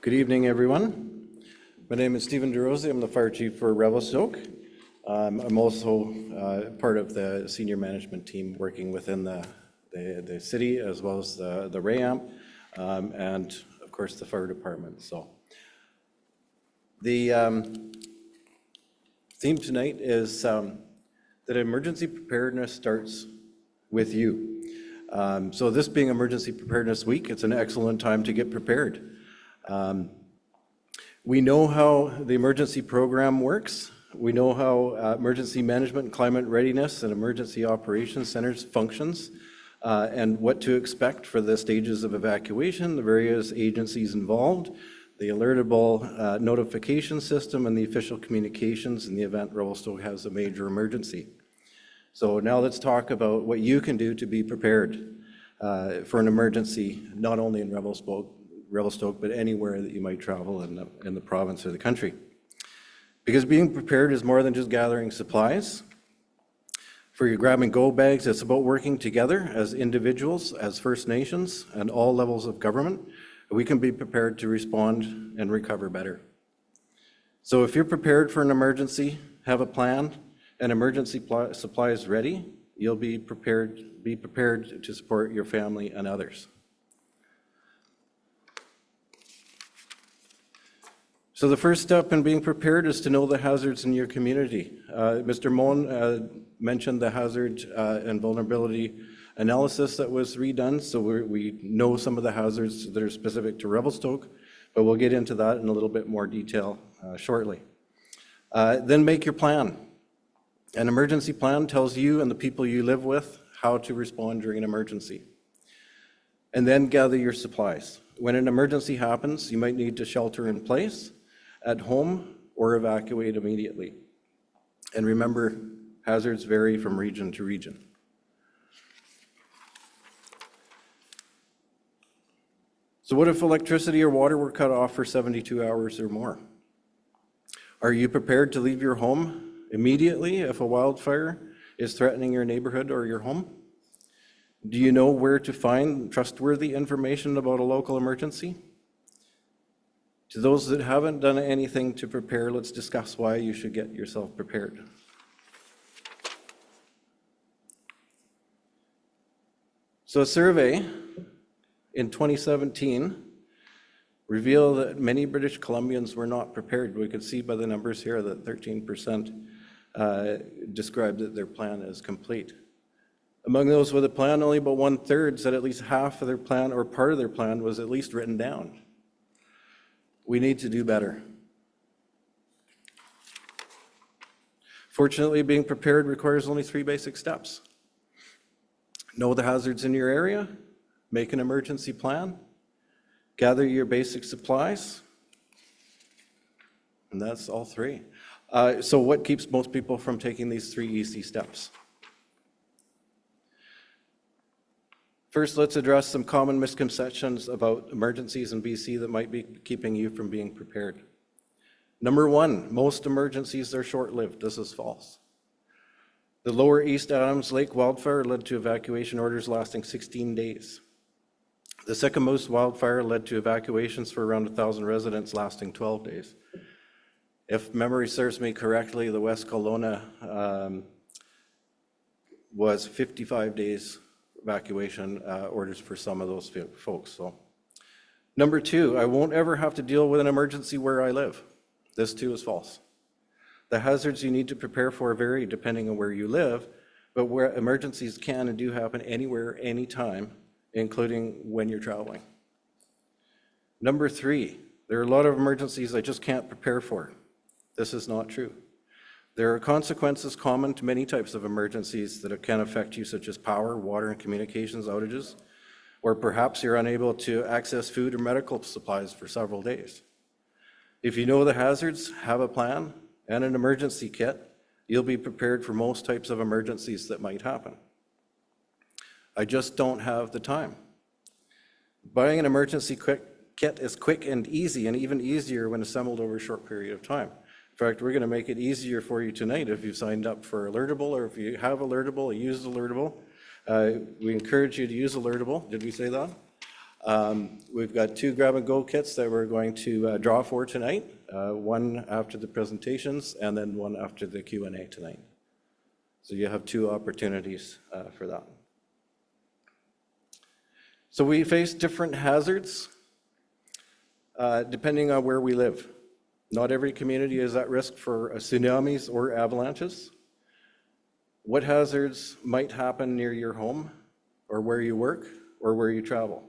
Good evening, everyone. My name is Stephen DeRosi. I'm the fire chief for Revelstoke. I'm also part of the senior management team working within the city as well as the RAAMP and of course the fire department. So the theme tonight is that emergency preparedness starts with you. So this being Emergency Preparedness Week, it's an excellent time to get prepared. We know how the emergency program works. We know how emergency management, climate readiness, and emergency operations centers functions, and what to expect for the stages of evacuation, the various agencies involved, the alertable notification system, and the official communications in the event Revelstoke has a major emergency. So now let's talk about what you can do to be prepared for an emergency, not only in Revelstoke, but anywhere that you might travel in the province or the country. Because being prepared is more than just gathering supplies. For your grab-and-go bags, it's about working together as individuals, as First Nations, and all levels of government. We can be prepared to respond and recover better. So if you're prepared for an emergency, have a plan, and emergency supplies ready, you'll be prepared to support your family and others. So the first step in being prepared is to know the hazards in your community. Mr. Moen mentioned the hazard and vulnerability analysis that was redone, so we know some of the hazards that are specific to Revelstoke, but we'll get into that in a little bit more detail shortly. Then make your plan. An emergency plan tells you and the people you live with how to respond during an emergency. And then gather your supplies. When an emergency happens, you might need to shelter in place, at home, or evacuate immediately. And remember, hazards vary from region to region. So what if electricity or water were cut off for 72 hours or more? Are you prepared to leave your home immediately if a wildfire is threatening your neighborhood or your home? Do you know where to find trustworthy information about a local emergency? To those that haven't done anything to prepare, let's discuss why you should get yourself prepared. So a survey in 2017 revealed that many British Columbians were not prepared. We could see by the numbers here that 13% described that their plan is complete. Among those with a plan, only about 1/3 said at least half of their plan or part of their plan was at least written down. We need to do better. Fortunately, being prepared requires only 3 basic steps. Know the hazards in your area, make an emergency plan, gather your basic supplies, and that's all 3. So what keeps most people from taking these 3 easy steps? First, let's address some common misconceptions about emergencies in BC that might be keeping you from being prepared. Number 1, most emergencies are short-lived. This is false. The Lower East Adams Lake wildfire led to evacuation orders lasting 16 days. The Sycamore wildfire led to evacuations for around 1,000 residents lasting 12 days. If memory serves me correctly, the West Kelowna was 55 days evacuation orders for some of those folks. So, number 2, I won't ever have to deal with an emergency where I live. This too is false. The hazards you need to prepare for vary depending on where you live, but where emergencies can and do happen anywhere, anytime, including when you're traveling. Number 3, There are a lot of emergencies I just can't prepare for. This is not true. There are consequences common to many types of emergencies that can affect you, such as power, water, and communications outages, or perhaps you're unable to access food or medical supplies for several days. If you know the hazards, have a plan, and an emergency kit, you'll be prepared for most types of emergencies that might happen. I just don't have the time. Buying an emergency kit is quick and easy, and even easier when assembled over a short period of time. In fact, we're going to make it easier for you tonight if you've signed up for Alertable, or if you have Alertable, use Alertable. We encourage you to use Alertable. Did we say that? We've got 2 grab-and-go kits that we're going to draw for tonight, one after the presentations and then one after the Q&A tonight. So you have 2 opportunities for that. So we face different hazards depending on where we live. Not every community is at risk for tsunamis or avalanches. What hazards might happen near your home, or where you work, or where you travel?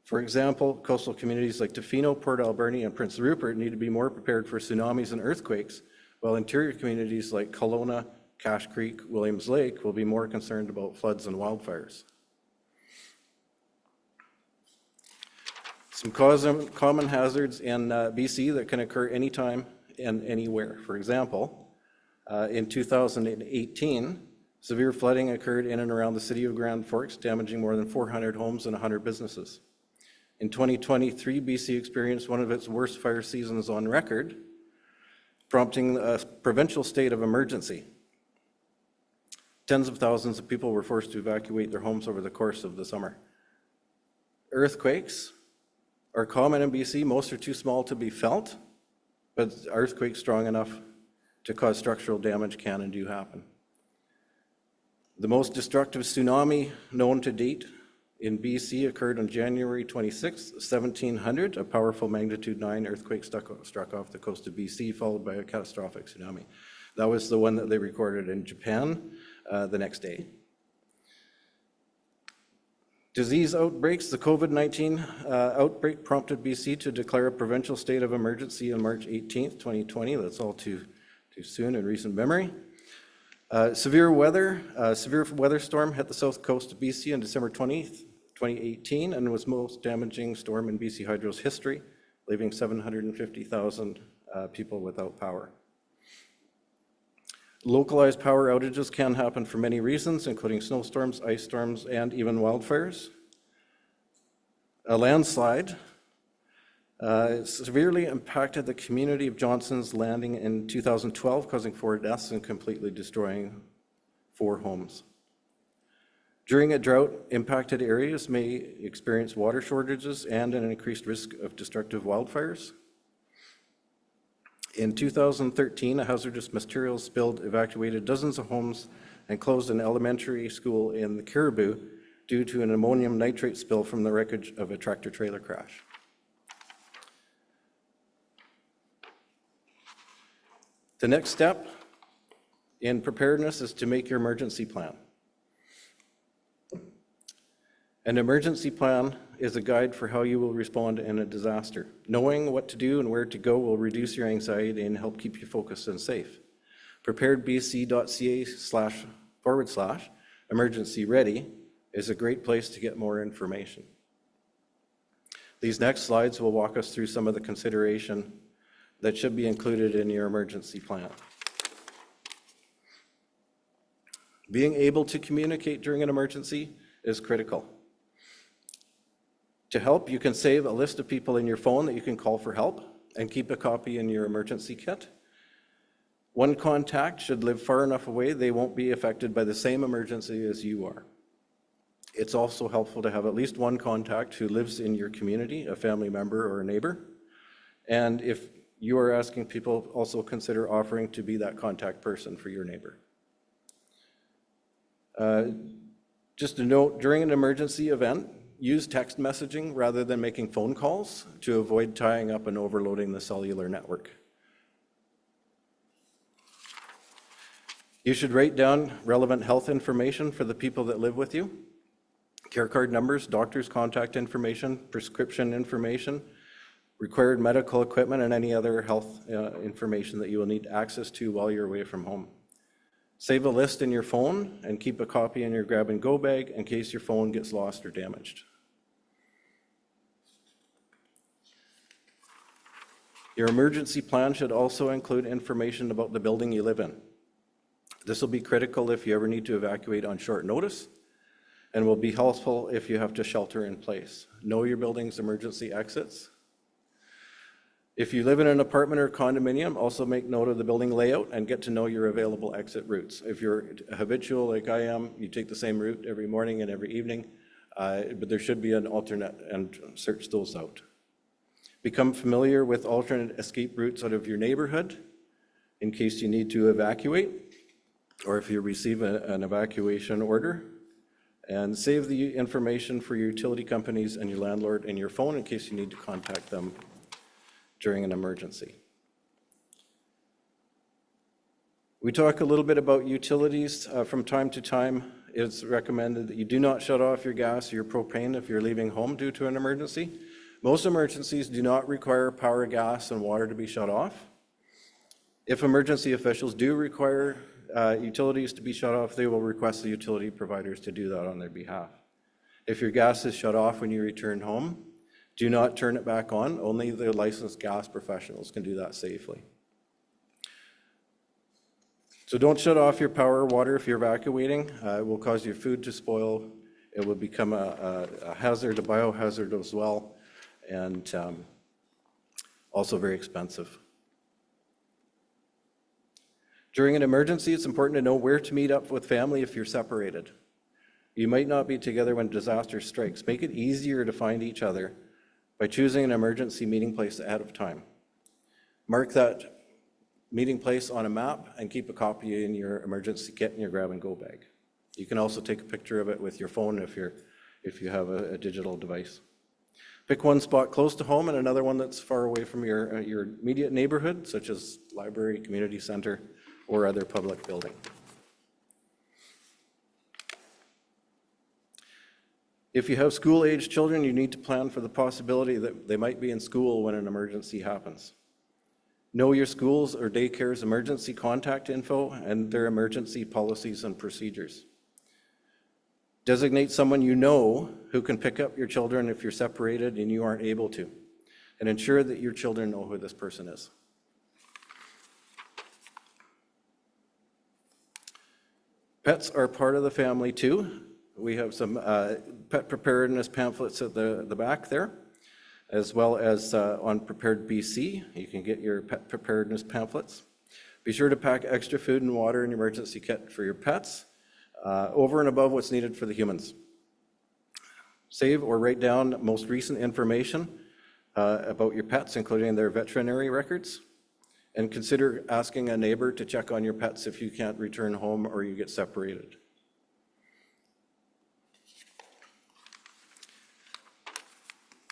For example, coastal communities like Tofino, Port Alberni, and Prince Rupert need to be more prepared for tsunamis and earthquakes, while interior communities like Kelowna, Cache Creek, Williams Lake will be more concerned about floods and wildfires. Some common hazards in BC that can occur anytime and anywhere. For example, in 2018, severe flooding occurred in and around the city of Grand Forks, damaging more than 400 homes and 100 businesses. In 2023, BC experienced one of its worst fire seasons on record, prompting a provincial state of emergency. Tens of thousands of people were forced to evacuate their homes over the course of the summer. Earthquakes are common in BC. Most are too small to be felt, but earthquakes strong enough to cause structural damage can and do happen. The most destructive tsunami known to date in BC occurred on January 26, 1700. A powerful magnitude 9 earthquake struck off the coast of BC, followed by a catastrophic tsunami. That was the one that they recorded in Japan the next day. Disease outbreaks. The COVID-19 outbreak prompted BC to declare a provincial state of emergency on March 18th, 2020. That's all too soon in recent memory. Severe weather storm hit the south coast of BC on December 20th, 2018, and was the most damaging storm in BC Hydro's history, leaving 750,000 people without power. Localized power outages can happen for many reasons, including snowstorms, ice storms, and even wildfires. A landslide severely impacted the community of Johnson's Landing in 2012, causing 4 deaths and completely destroying 4 homes. During a drought, impacted areas may experience water shortages and an increased risk of destructive wildfires. In 2013, a hazardous materials spill evacuated dozens of homes and closed an elementary school in the Caribou due to an ammonium nitrate spill from the wreckage of a tractor-trailer crash. The next step in preparedness is to make your emergency plan. An emergency plan is a guide for how you will respond in a disaster. Knowing what to do and where to go will reduce your anxiety and help keep you focused and safe. Preparedbc.ca//emergency ready is a great place to get more information. These next slides will walk us through some of the consideration that should be included in your emergency plan. Being able to communicate during an emergency is critical. To help, you can save a list of people in your phone that you can call for help and keep a copy in your emergency kit. One contact should live far enough away they won't be affected by the same emergency as you are. It's also helpful to have at least one contact who lives in your community, a family member or a neighbor. And if you are asking people, also consider offering to be that contact person for your neighbor. Just a note, during an emergency event, use text messaging rather than making phone calls to avoid tying up and overloading the cellular network. You should write down relevant health information for the people that live with you. Care card numbers, doctor's contact information, prescription information, required medical equipment, and any other health information that you will need access to while you're away from home. Save a list in your phone and keep a copy in your grab-and-go bag in case your phone gets lost or damaged. Your emergency plan should also include information about the building you live in. This will be critical if you ever need to evacuate on short notice, and will be helpful if you have to shelter in place. Know your building's emergency exits. If you live in an apartment or condominium, also make note of the building layout and get to know your available exit routes. If you're habitual like I am, you take the same route every morning and every evening, but there should be an alternate, and search those out. Become familiar with alternate escape routes out of your neighborhood in case you need to evacuate, or if you receive an evacuation order. And save the information for your utility companies and your landlord in your phone in case you need to contact them during an emergency. We talk a little bit about utilities from time to time. It's recommended that you do not shut off your gas or your propane if you're leaving home due to an emergency. Most emergencies do not require power, gas, and water to be shut off. If emergency officials do require utilities to be shut off, they will request the utility providers to do that on their behalf. If your gas is shut off when you return home, do not turn it back on. Only the licensed gas professionals can do that safely. So don't shut off your power or water if you're evacuating. It will cause your food to spoil. It will become a hazard, a biohazard as well, and also very expensive. During an emergency, it's important to know where to meet up with family if you're separated. You might not be together when disaster strikes. Make it easier to find each other by choosing an emergency meeting place ahead of time. Mark that meeting place on a map and keep a copy in your emergency kit in your grab-and-go bag. You can also take a picture of it with your phone if you have a digital device. Pick one spot close to home and another one that's far away from your immediate neighborhood, such as library, community center, or other public building. If you have school-aged children, you need to plan for the possibility that they might be in school when an emergency happens. Know your school's or daycare's emergency contact info and their emergency policies and procedures. Designate someone you know who can pick up your children if you're separated and you aren't able to, and ensure that your children know who this person is. Pets are part of the family too. We have some pet preparedness pamphlets at the back there, as well as on Prepared BC. You can get your pet preparedness pamphlets. Be sure to pack extra food and water in your emergency kit for your pets, over and above what's needed for the humans. Save or write down most recent information about your pets, including their veterinary records. And consider asking a neighbor to check on your pets if you can't return home or you get separated.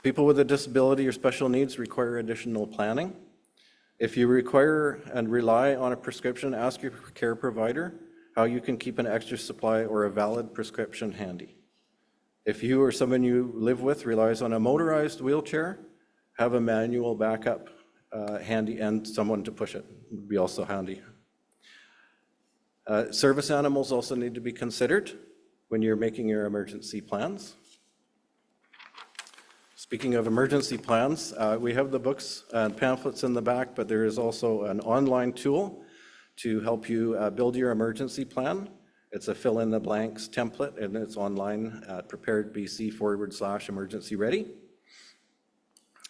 People with a disability or special needs require additional planning. If you require and rely on a prescription, ask your care provider how you can keep an extra supply or a valid prescription handy. If you or someone you live with relies on a motorized wheelchair, have a manual backup handy and someone to push it would be also handy. Service animals also need to be considered when you're making your emergency plans. Speaking of emergency plans, we have the books and pamphlets in the back, but there is also an online tool to help you build your emergency plan. It's a fill-in-the-blanks template, and it's online at preparedbc/emergency ready.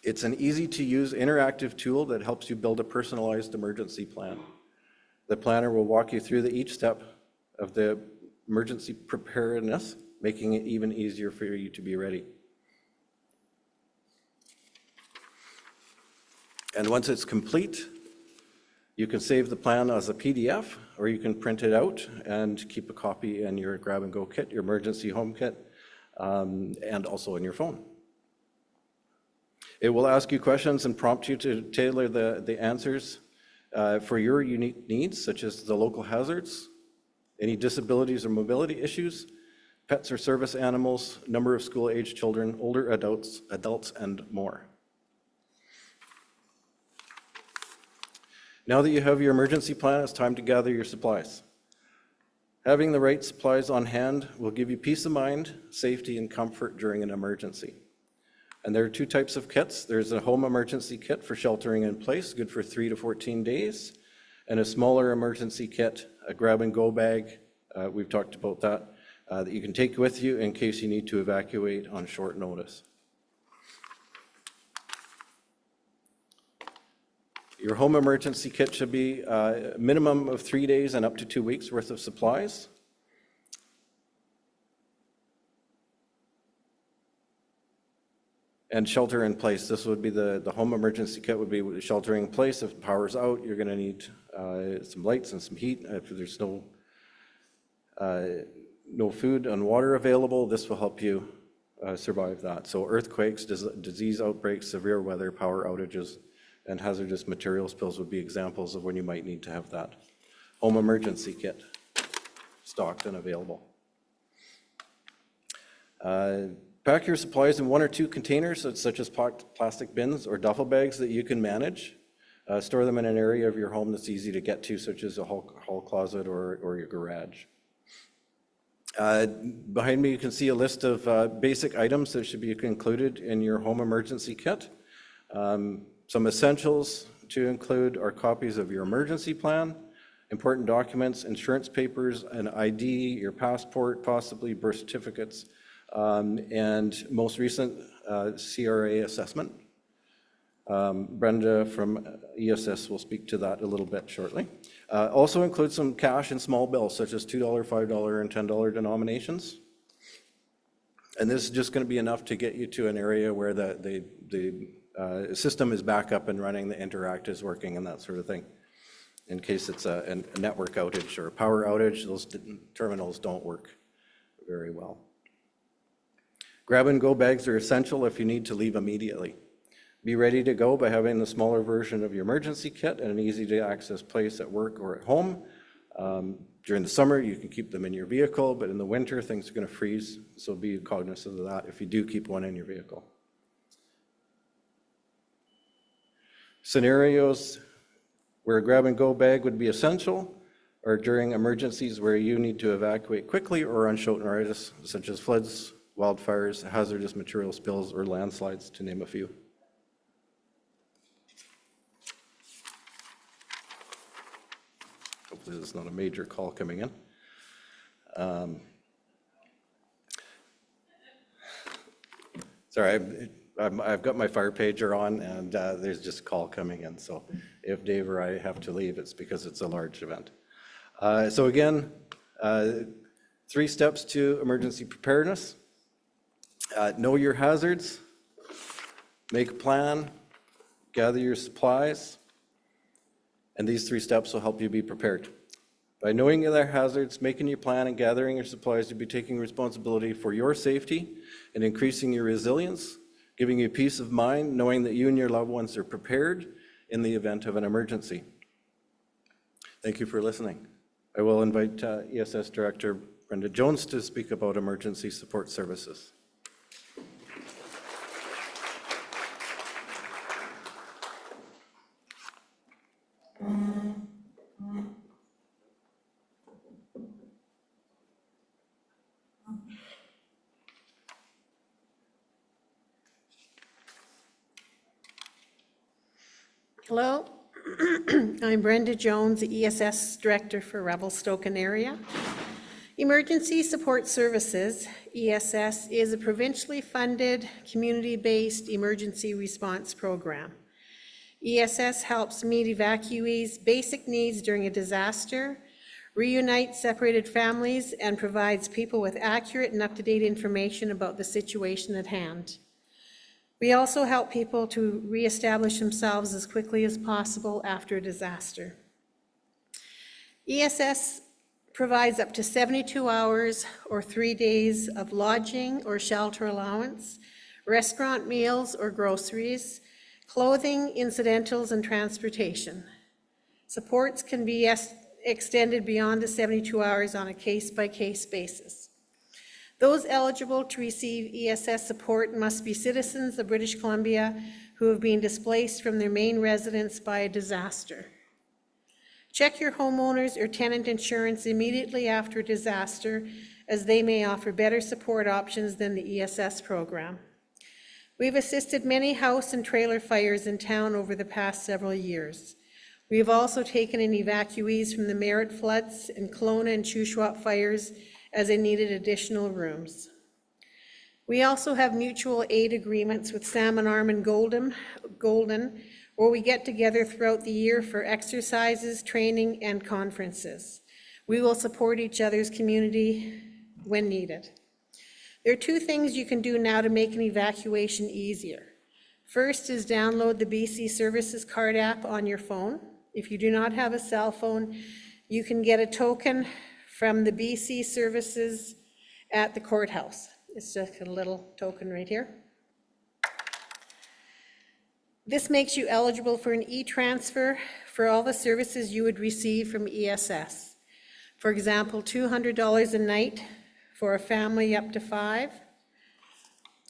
It's an easy-to-use interactive tool that helps you build a personalized emergency plan. The planner will walk you through each step of the emergency preparedness, making it even easier for you to be ready. And once it's complete, you can save the plan as a PDF, or you can print it out and keep a copy in your grab-and-go kit, your emergency home kit, and also in your phone. It will ask you questions and prompt you to tailor the answers for your unique needs, such as the local hazards, any disabilities or mobility issues, pets or service animals, number of school-aged children, older adults, and more. Now that you have your emergency plan, it's time to gather your supplies. Having the right supplies on hand will give you peace of mind, safety, and comfort during an emergency. And there are two types of kits. There's a home emergency kit for sheltering in place, good for 3 to 14 days, and a smaller emergency kit, a grab-and-go bag, we've talked about that, that you can take with you in case you need to evacuate on short notice. Your home emergency kit should be a minimum of 3 days and up to 2 weeks worth of supplies. And shelter in place. This would be the home emergency kit would be sheltering in place. If power's out, you're going to need some lights and some heat. If there's no food and water available, this will help you survive that. So earthquakes, disease outbreaks, severe weather, power outages, and hazardous material spills would be examples of when you might need to have that home emergency kit stocked and available. Pack your supplies in 1 or 2 containers, such as plastic bins or duffel bags that you can manage. Store them in an area of your home that's easy to get to, such as a hall closet or your garage. Behind me, you can see a list of basic items that should be included in your home emergency kit. Some essentials to include are copies of your emergency plan, important documents, insurance papers, an ID, your passport, possibly birth certificates, and most recent CRA assessment. Brenda from ESS will speak to that a little bit shortly. Also include some cash and small bills, such as $2, $5, and $10 denominations. And this is just going to be enough to get you to an area where the system is back up and running, the Interact is working, and that sort of thing. In case it's a network outage or a power outage, those terminals don't work very well. Grab-and-go bags are essential if you need to leave immediately. Be ready to go by having the smaller version of your emergency kit in an easy-to-access place at work or at home. During the summer, you can keep them in your vehicle, but in the winter, things are going to freeze, so be cognizant of that if you do keep one in your vehicle. Scenarios where a grab-and-go bag would be essential are during emergencies where you need to evacuate quickly or on short notice, such as floods, wildfires, hazardous material spills, or landslides, to name a few. Hopefully there's not a major call coming in. Sorry, I've got my fire pager on, and there's just a call coming in. So if Dave or I have to leave, it's because it's a large event. So again, 3 steps to emergency preparedness. Know your hazards, make a plan, gather your supplies, and these 3 steps will help you be prepared. By knowing your hazards, making your plan, and gathering your supplies, you'll be taking responsibility for your safety and increasing your resilience, giving you peace of mind, knowing that you and your loved ones are prepared in the event of an emergency. Thank you for listening. I will invite ESS Director Brenda Jones to speak about emergency support services. Hello, I'm Brenda Jones, the ESS Director for Revelstoke area. Emergency Support Services, ESS, is a provincially funded, community-based emergency response program. ESS helps meet evacuees' basic needs during a disaster, reunites separated families, and provides people with accurate and up-to-date information about the situation at hand. We also help people to reestablish themselves as quickly as possible after a disaster. ESS provides up to 72 hours or 3 days of lodging or shelter allowance, restaurant meals or groceries, clothing, incidentals, and transportation. Supports can be extended beyond the 72 hours on a case-by-case basis. Those eligible to receive ESS support must be citizens of British Columbia who have been displaced from their main residence by a disaster. Check your homeowners or tenant insurance immediately after a disaster, as they may offer better support options than the ESS program. We've assisted many house and trailer fires in town over the past several years. We have also taken in evacuees from the Merritt floods and Kelowna and Shuswap fires as they needed additional rooms. We also have mutual aid agreements with Salmon Arm and Golden, where we get together throughout the year for exercises, training, and conferences. We will support each other's community when needed. There are two things you can do now to make an evacuation easier. First is download the BC Services Card app on your phone. If you do not have a cell phone, you can get a token from the BC Services at the courthouse. It's just a little token right here. This makes you eligible for an e-transfer for all the services you would receive from ESS. For example, $200 a night for a family up to 5,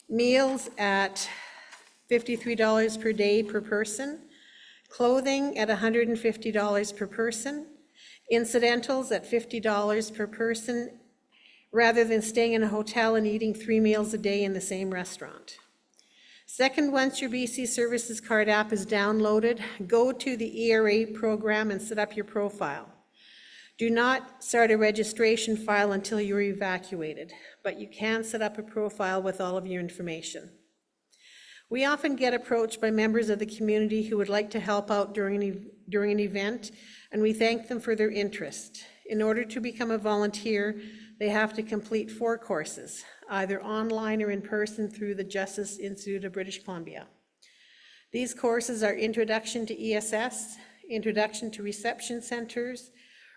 meals at $53 per day per person, clothing at $150 per person, incidentals at $50 per person, rather than staying in a hotel and eating 3 meals a day in the same restaurant. Second, once your BC Services Card app is downloaded, go to the ERA program and set up your profile. Do not start a registration file until you're evacuated, but you can set up a profile with all of your information. We often get approached by members of the community who would like to help out during an event, and we thank them for their interest. In order to become a volunteer, they have to complete 4 courses, either online or in person through the Justice Institute of British Columbia. These courses are Introduction to ESS, Introduction to Reception Centers,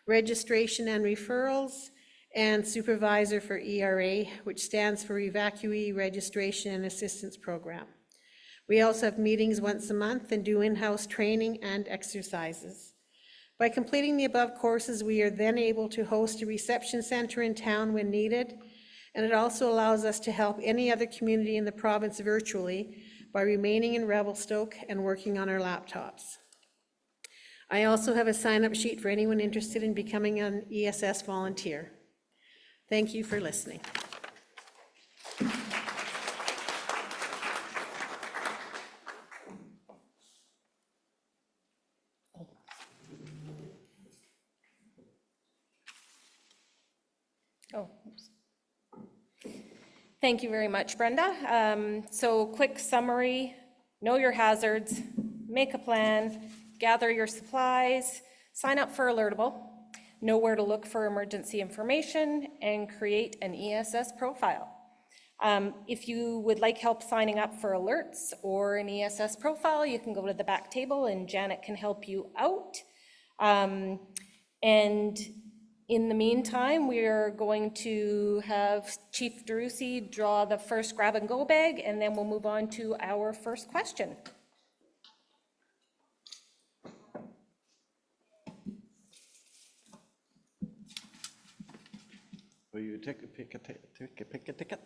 Registration and Referrals, and Supervisor for ERA, which stands for Evacuee Registration and Assistance Program. We also have meetings once a month and do in-house training and exercises. By completing the above courses, we are then able to host a reception center in town when needed, and it also allows us to help any other community in the province virtually by remaining in Revelstoke and working on our laptops. I also have a sign-up sheet for anyone interested in becoming an ESS volunteer. Thank you for listening. Oh, oops. Thank you very much, Brenda. So quick summary, know your hazards, make a plan, gather your supplies, sign up for Alertable, know where to look for emergency information, and create an ESS profile. If you would like help signing up for alerts or an ESS profile, you can go to the back table and Janet can help you out. And in the meantime, we are going to have Chief Derusi draw the first grab and go bag, and then we'll move on to our first question. Will you pick a ticket?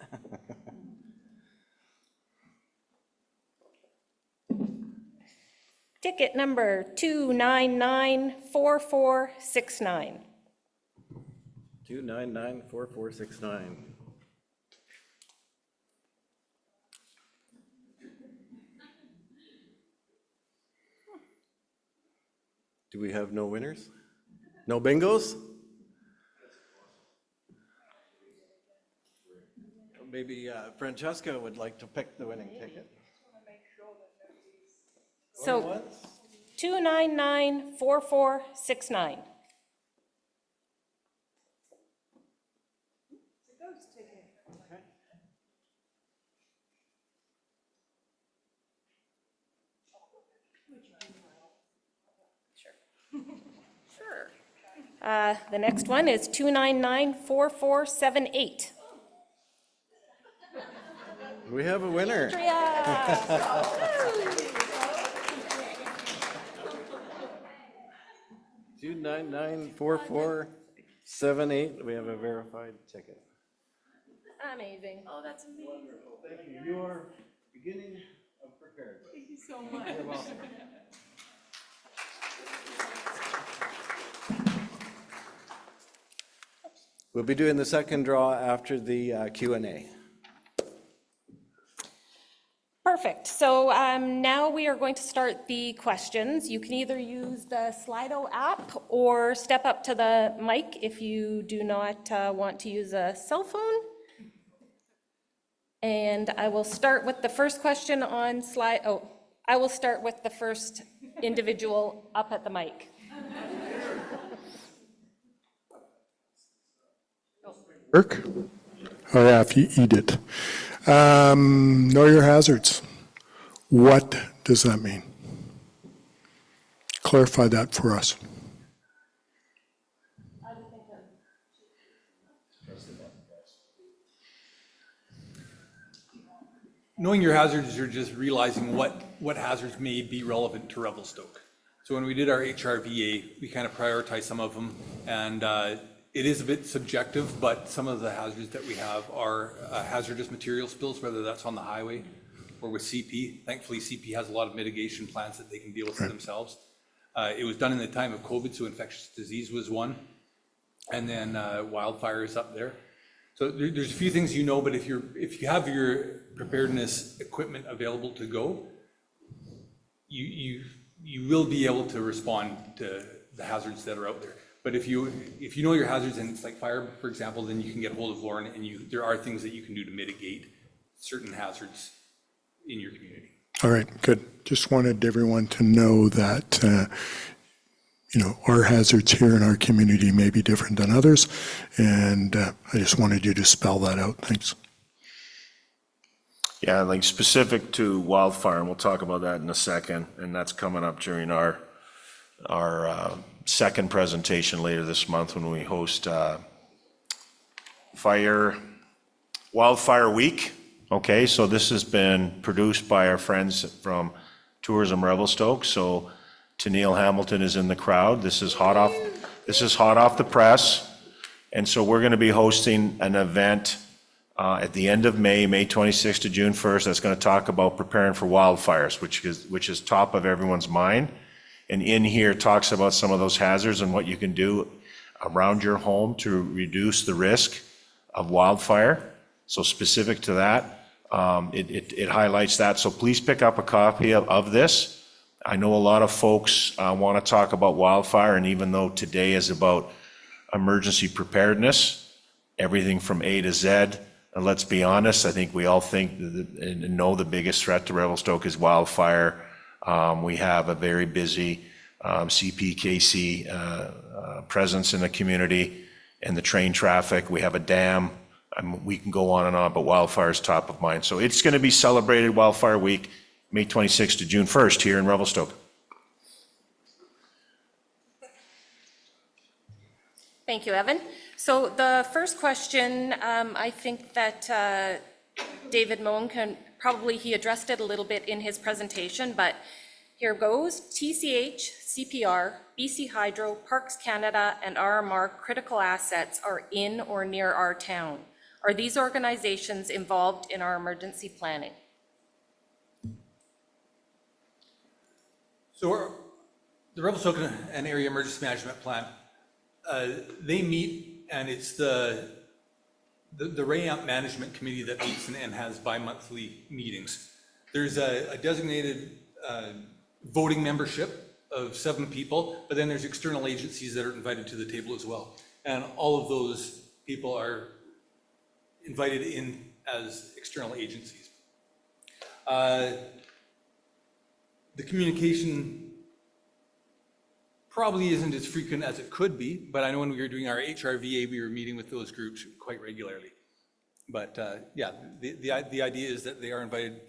Ticket number 2994469. 2994469. Do we have no winners? No bingos? Maybe Francesca would like to pick the winning ticket. So 2994469. Sure. The next one is 2994478. We have a winner. 2994478. We have a verified ticket. Amazing. Oh, that's amazing. Wonderful. Thank you. You are beginning of Preparedness. Thank you so much. You're welcome. We'll be doing the second draw after the Q&A. Perfect. So now we are going to start the questions. You can either use the Slido app or step up to the mic if you do not want to use a cell phone. And I will start with the first question on slide. Oh, I will start with the first individual up at the mic. Work? Oh yeah, if you eat it. Know your hazards. What does that mean? Clarify that for us. Knowing your hazards, you're just realizing what hazards may be relevant to Revelstoke. So when we did our HRVA, we kind of prioritized some of them, and it is a bit subjective, but some of the hazards that we have are hazardous material spills, whether that's on the highway or with CP. Thankfully, CP has a lot of mitigation plans that they can deal with themselves. It was done in the time of COVID, so infectious disease was one, and then wildfires up there. So there's a few things you know, but if you have your preparedness equipment available to go, you will be able to respond to the hazards that are out there. But if you know your hazards, and it's like fire, for example, then you can get a hold of Lauren, and there are things that you can do to mitigate certain hazards in your community. All right, good. Just wanted everyone to know that, our hazards here in our community may be different than others, and I just wanted you to spell that out. Thanks. Yeah, like specific to wildfire, and we'll talk about that in a second, and that's coming up during our second presentation later this month when we host Wildfire Week. Okay, so this has been produced by our friends from Tourism Revelstoke. So Tennille Hamilton is in the crowd. This is hot off the press, and so we're going to be hosting an event at the end of May 26th to June 1st. That's going to talk about preparing for wildfires, which is top of everyone's mind. And in here talks about some of those hazards and what you can do around your home to reduce the risk of wildfire. So specific to that, it highlights that. So please pick up a copy of this. I know a lot of folks want to talk about wildfire, and even though today is about emergency preparedness, everything from A to Z, and let's be honest, I think we all think and know the biggest threat to Revelstoke is wildfire. We have a very busy CPKC presence in the community, and the train traffic. We have a dam. We can go on and on, but wildfire is top of mind. So it's going to be celebrated Wildfire Week, May 26th to June 1st here in Revelstoke. Thank you, Evan. So the first question, I think that David Moen he addressed it a little bit in his presentation, but here goes. TCH, CPR, BC Hydro, Parks Canada, and RMR critical assets are in or near our town. Are these organizations involved in our emergency planning? So the Revelstoke and Area Emergency Management Plan, they meet, and it's the RAMP Management Committee that meets and has bi-monthly meetings. There's a designated voting membership of 7 people, but then there's external agencies that are invited to the table as well. And all of those people are invited in as external agencies. The communication probably isn't as frequent as it could be, but I know when we were doing our HRVA, we were meeting with those groups quite regularly. But yeah, the idea is that they are invited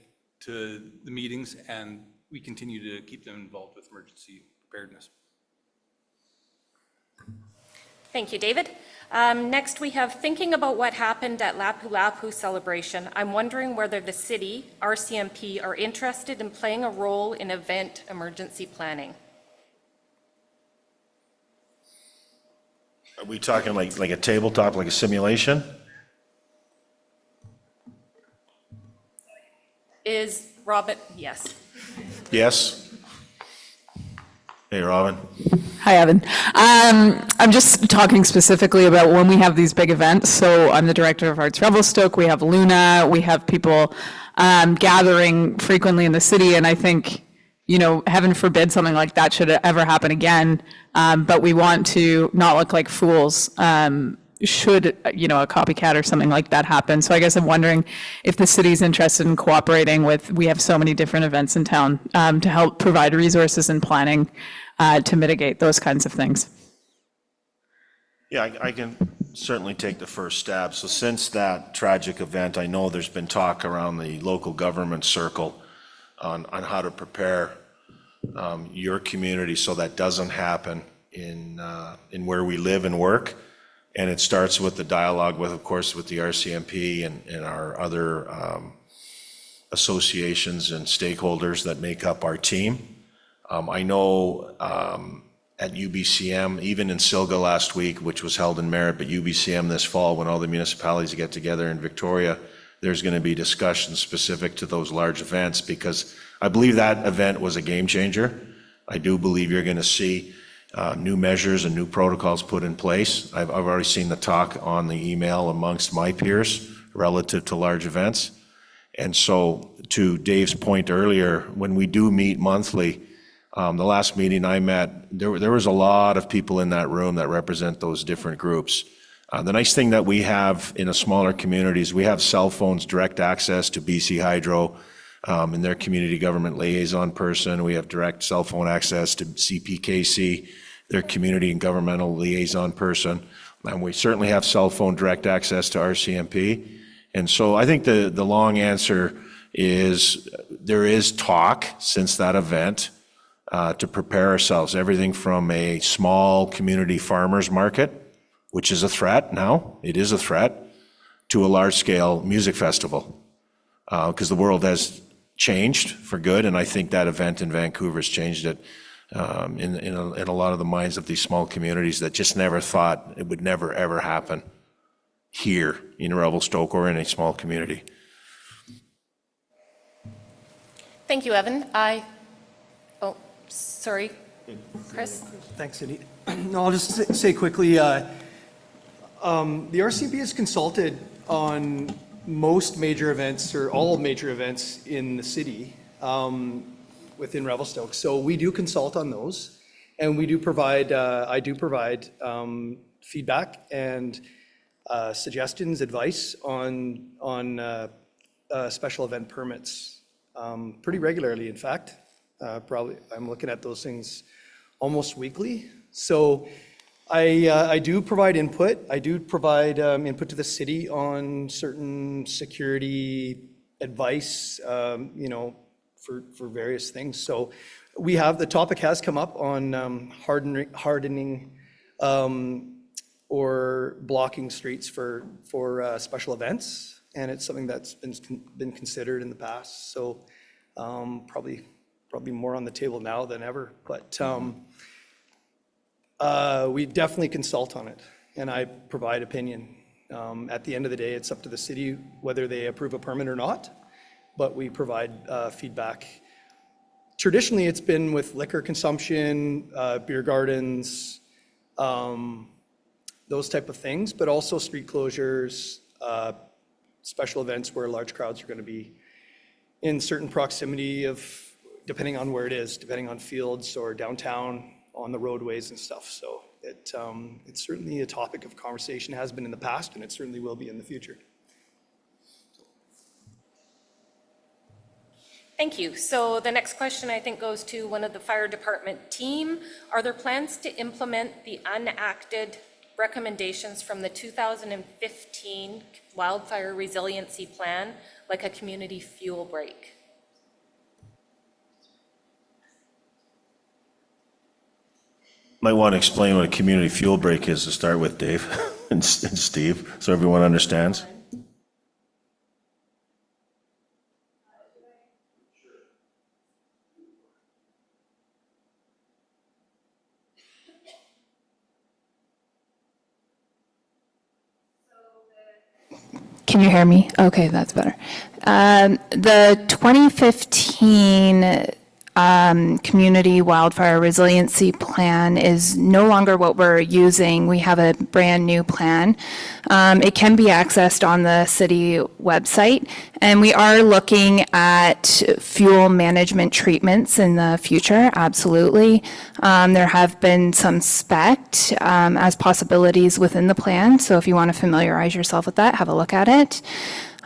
to the meetings, and we continue to keep them involved with emergency preparedness. Thank you, David. Next, we have thinking about what happened at Lapu Lapu celebration. I'm wondering whether the city, RCMP, are interested in playing a role in event emergency planning. Are we talking like a tabletop, like a simulation? Is Robert, yes. Yes. Hey, Robin. Hi, Evan. I'm just talking specifically about when we have these big events. So I'm the director of Arts Revelstoke. We have Luna. We have people gathering frequently in the city. And I think, you know, heaven forbid something like that should ever happen again. But we want to not look like fools. Should, you know, a copycat or something like that happen. So I guess I'm wondering if the city's interested in cooperating with, we have so many different events in town, to help provide resources and planning to mitigate those kinds of things. Yeah, I can certainly take the first stab. So since that tragic event, I know there's been talk around the local government circle on how to prepare your community so that doesn't happen in where we live and work. And it starts with the dialogue with, of course, with the RCMP and our other associations and stakeholders that make up our team. I know at UBCM, even in Silga last week, which was held in Merritt, but UBCM this fall, when all the municipalities get together in Victoria, there's going to be discussions specific to those large events, because I believe that event was a game changer. I do believe you're going to see new measures and new protocols put in place. I've already seen the talk on the email amongst my peers relative to large events. And so to Dave's point earlier, when we do meet monthly, the last meeting I met, there was a lot of people in that room that represent those different groups. The nice thing that we have in a smaller communities, we have cell phones, direct access to BC Hydro and their community government liaison person. We have direct cell phone access to CPKC, their community and governmental liaison person. And we certainly have cell phone direct access to RCMP. And so I think the long answer is there is talk since that event to prepare ourselves, everything from a small community farmers market, which is a threat now, it is a threat, to a large-scale music festival, because the world has changed for good, and I think that event in Vancouver has changed it in a lot of the minds of these small communities that just never thought it would never, ever happen here in Revelstoke or in a small community. Thank you, Evan. Oh, sorry, Chris? Thanks, Cindy. No, I'll just say quickly, the RCMP has consulted on most major events, or all major events in the city within Revelstoke. So we do consult on those, and we do provide, I do provide feedback and suggestions, advice on special event permits pretty regularly, in fact. Probably, I'm looking at those things almost weekly. So I do provide input. I do provide input to the city on certain security advice, you know, for various things. So we have, the topic has come up on hardening or blocking streets for special events, and it's something that's been considered in the past. So probably more on the table now than ever, but we definitely consult on it, and I provide opinion. At the end of the day, it's up to the city whether they approve a permit or not, but we provide feedback. Traditionally, it's been with liquor consumption, beer gardens, those type of things, but also street closures, special events where large crowds are going to be in certain proximity of, depending on where it is, depending on fields or downtown, on the roadways and stuff. So it's certainly a topic of conversation, has been in the past, and it certainly will be in the future. Thank you. So the next question, I think, goes to one of the fire department team. Are there plans to implement the unacted recommendations from the 2015 Wildfire Resiliency Plan, like a community fuel break? Might want to explain what a community fuel break is to start with, Dave and Steve, so everyone understands. Can you hear me? Okay, that's better. The 2015 community wildfire resiliency plan is no longer what we're using. We have a brand new plan. It can be accessed on the city website, and we are looking at fuel management treatments in the future, absolutely. There have been some spec as possibilities within the plan, so if you want to familiarize yourself with that, have a look at it.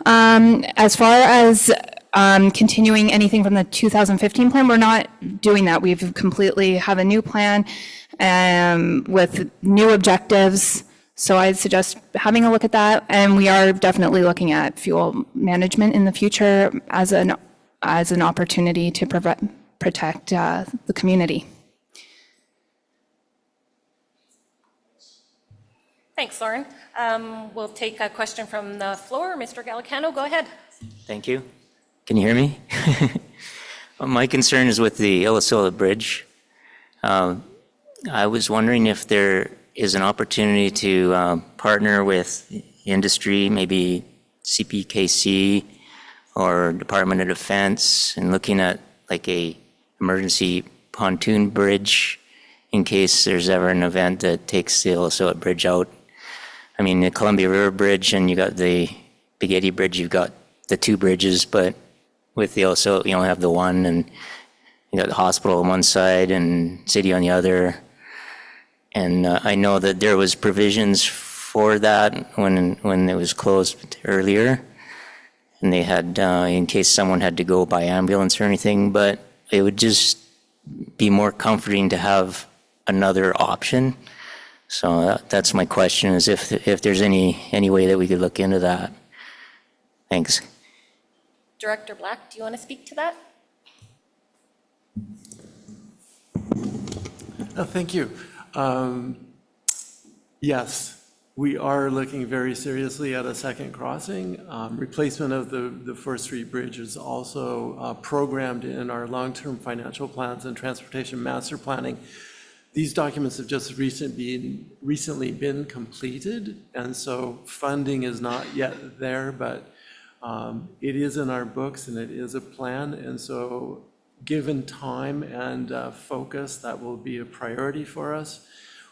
As far as continuing anything from the 2015 plan, we're not doing that. We've completely have a new plan with new objectives. So I'd suggest having a look at that. And we are definitely looking at fuel management in the future as an opportunity to protect the community. Thanks, Lauren. We'll take a question from the floor. Mr. Gallicano, go ahead. Thank you. Can you hear me? My concern is with the Illicilla Bridge. I was wondering if there is an opportunity to partner with industry, maybe CPKC or Department of Defense, and looking at like a emergency pontoon bridge in case there's ever an event that takes the Illicilla Bridge out. I mean, the Columbia River Bridge and you got the Big Eddy Bridge, you've got the two bridges, but with the Illicilla, you only have the one, and you got the hospital on one side and city on the other. And I know that there was provisions for that when it was closed earlier, and they had in case someone had to go by ambulance or anything. But it would just be more comforting to have another option. So that's my question: is if there's any way that we could look into that. Thanks. Director Black, do you want to speak to that? Thank you. Yes, we are looking very seriously at a second crossing. Replacement of the 4th Street Bridge is also programmed in our long-term financial plans and transportation master planning. These documents have just recently been completed, and so funding is not yet there, but it is in our books and it is a plan. And so given time and focus, that will be a priority for us.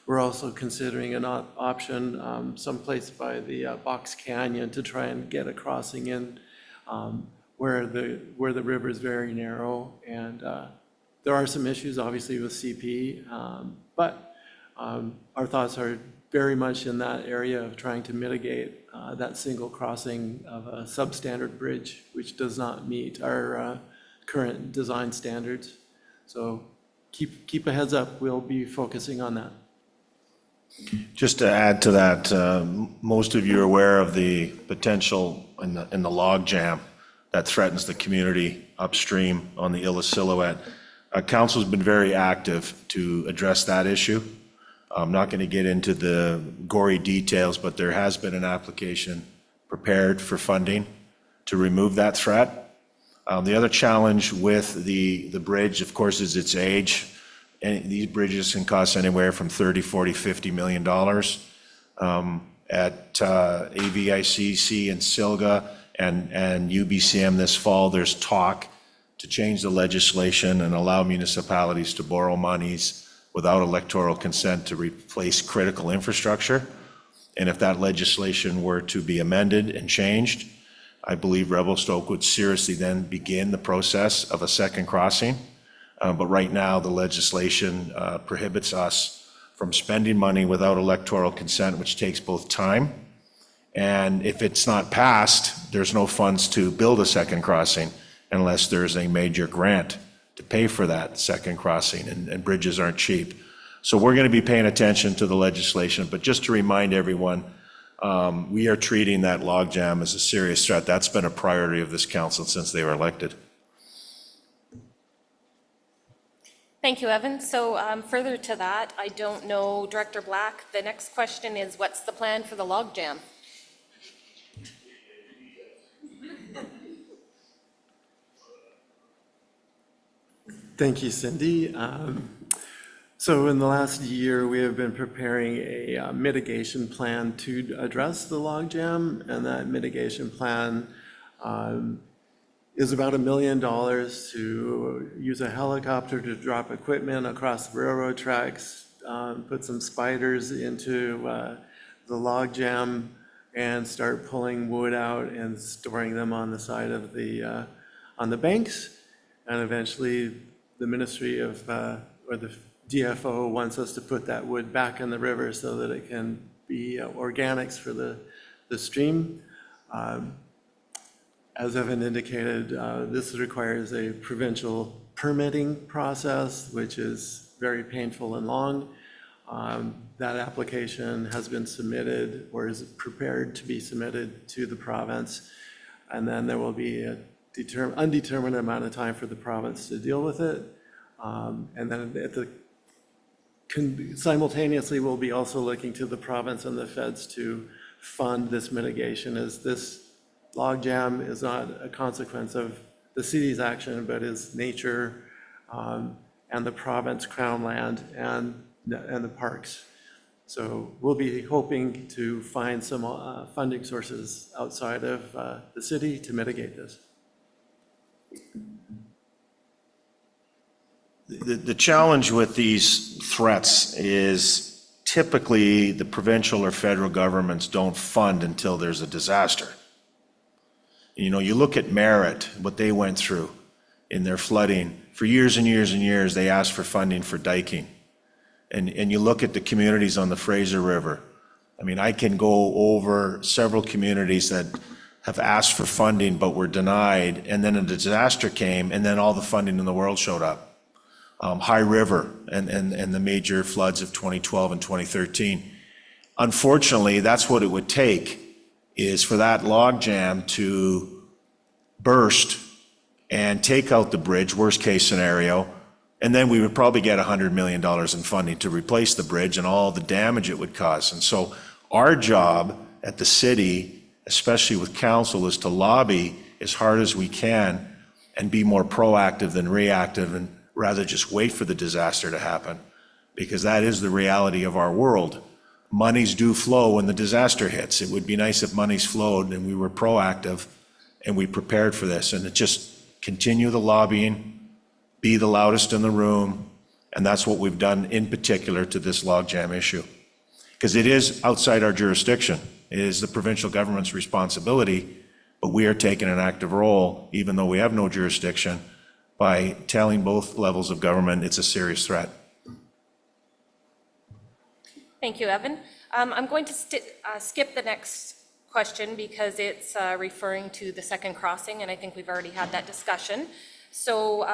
We're also considering an option someplace by the Box Canyon to try and get a crossing in where the river is very narrow. And there are some issues obviously with CP, but our thoughts are very much in that area of trying to mitigate that single crossing of a substandard bridge, which does not meet our current design standards. So keep a heads up, we'll be focusing on that. Just to add to that, most of you are aware of the potential in the log jam that threatens the community upstream on the Illicilla. Council's been very active to address that issue. I'm not going to get into the gory details, but there has been an application prepared for funding to remove that threat. The other challenge with the bridge, of course, is its age. And these bridges can cost anywhere from $30, $40, $50 million. At AVICC and SILGA and UBCM this fall, there's talk to change the legislation and allow municipalities to borrow monies without electoral consent to replace critical infrastructure. And if that legislation were to be amended and changed, I believe Revelstoke would seriously then begin the process of a second crossing. But right now, the legislation prohibits us from spending money without electoral consent, which takes both time. And if it's not passed, there's no funds to build a second crossing unless there's a major grant to pay for that second crossing, and bridges aren't cheap. So we're going to be paying attention to the legislation, but just to remind everyone, we are treating that logjam as a serious threat. That's been a priority of this council since they were elected. Thank you, Evan. So further to that, I don't know, Director Black, the next question is, what's the plan for the logjam? Thank you, Cindy. So in the last year, we have been preparing a mitigation plan to address the logjam, and that mitigation plan is about $1 million to use a helicopter to drop equipment across the railroad tracks, put some spiders into the log jam and start pulling wood out and storing them on the side of on the banks. And eventually the Ministry of, or the DFO wants us to put that wood back in the river so that it can be organics for the stream. As Evan indicated, this requires a provincial permitting process, which is very painful and long. That application has been submitted or is prepared to be submitted to the province. And then there will be a undetermined amount of time for the province to deal with it. And then simultaneously, we'll be also looking to the province and the feds to fund this mitigation, as this log jam is not a consequence of the city's action, but is nature and the province crown land and the parks. So we'll be hoping to find some funding sources outside of the city to mitigate this. The challenge with these threats is typically the provincial or federal governments don't fund until there's a disaster. You know, you look at Merritt, what they went through in their flooding. For years and years and years, they asked for funding for diking. And you look at the communities on the Fraser River. I mean, I can go over several communities that have asked for funding but were denied, and then a disaster came, and then all the funding in the world showed up. High River and the major floods of 2012 and 2013. Unfortunately, that's what it would take, is for that log jam to burst and take out the bridge, worst case scenario, and then we would probably get $100 million in funding to replace the bridge and all the damage it would cause. And so our job at the city, especially with council, is to lobby as hard as we can and be more proactive than reactive, and rather just wait for the disaster to happen, because that is the reality of our world. Monies do flow when the disaster hits. It would be nice if monies flowed and we were proactive and we prepared for this, and it just continue the lobbying, be the loudest in the room, and that's what we've done in particular to this logjam issue. Because it is outside our jurisdiction. It is the provincial government's responsibility, but we are taking an active role, even though we have no jurisdiction, by telling both levels of government it's a serious threat. Thank you, Evan. I'm going to skip the next question because it's referring to the second crossing, and I think we've already had that discussion. So,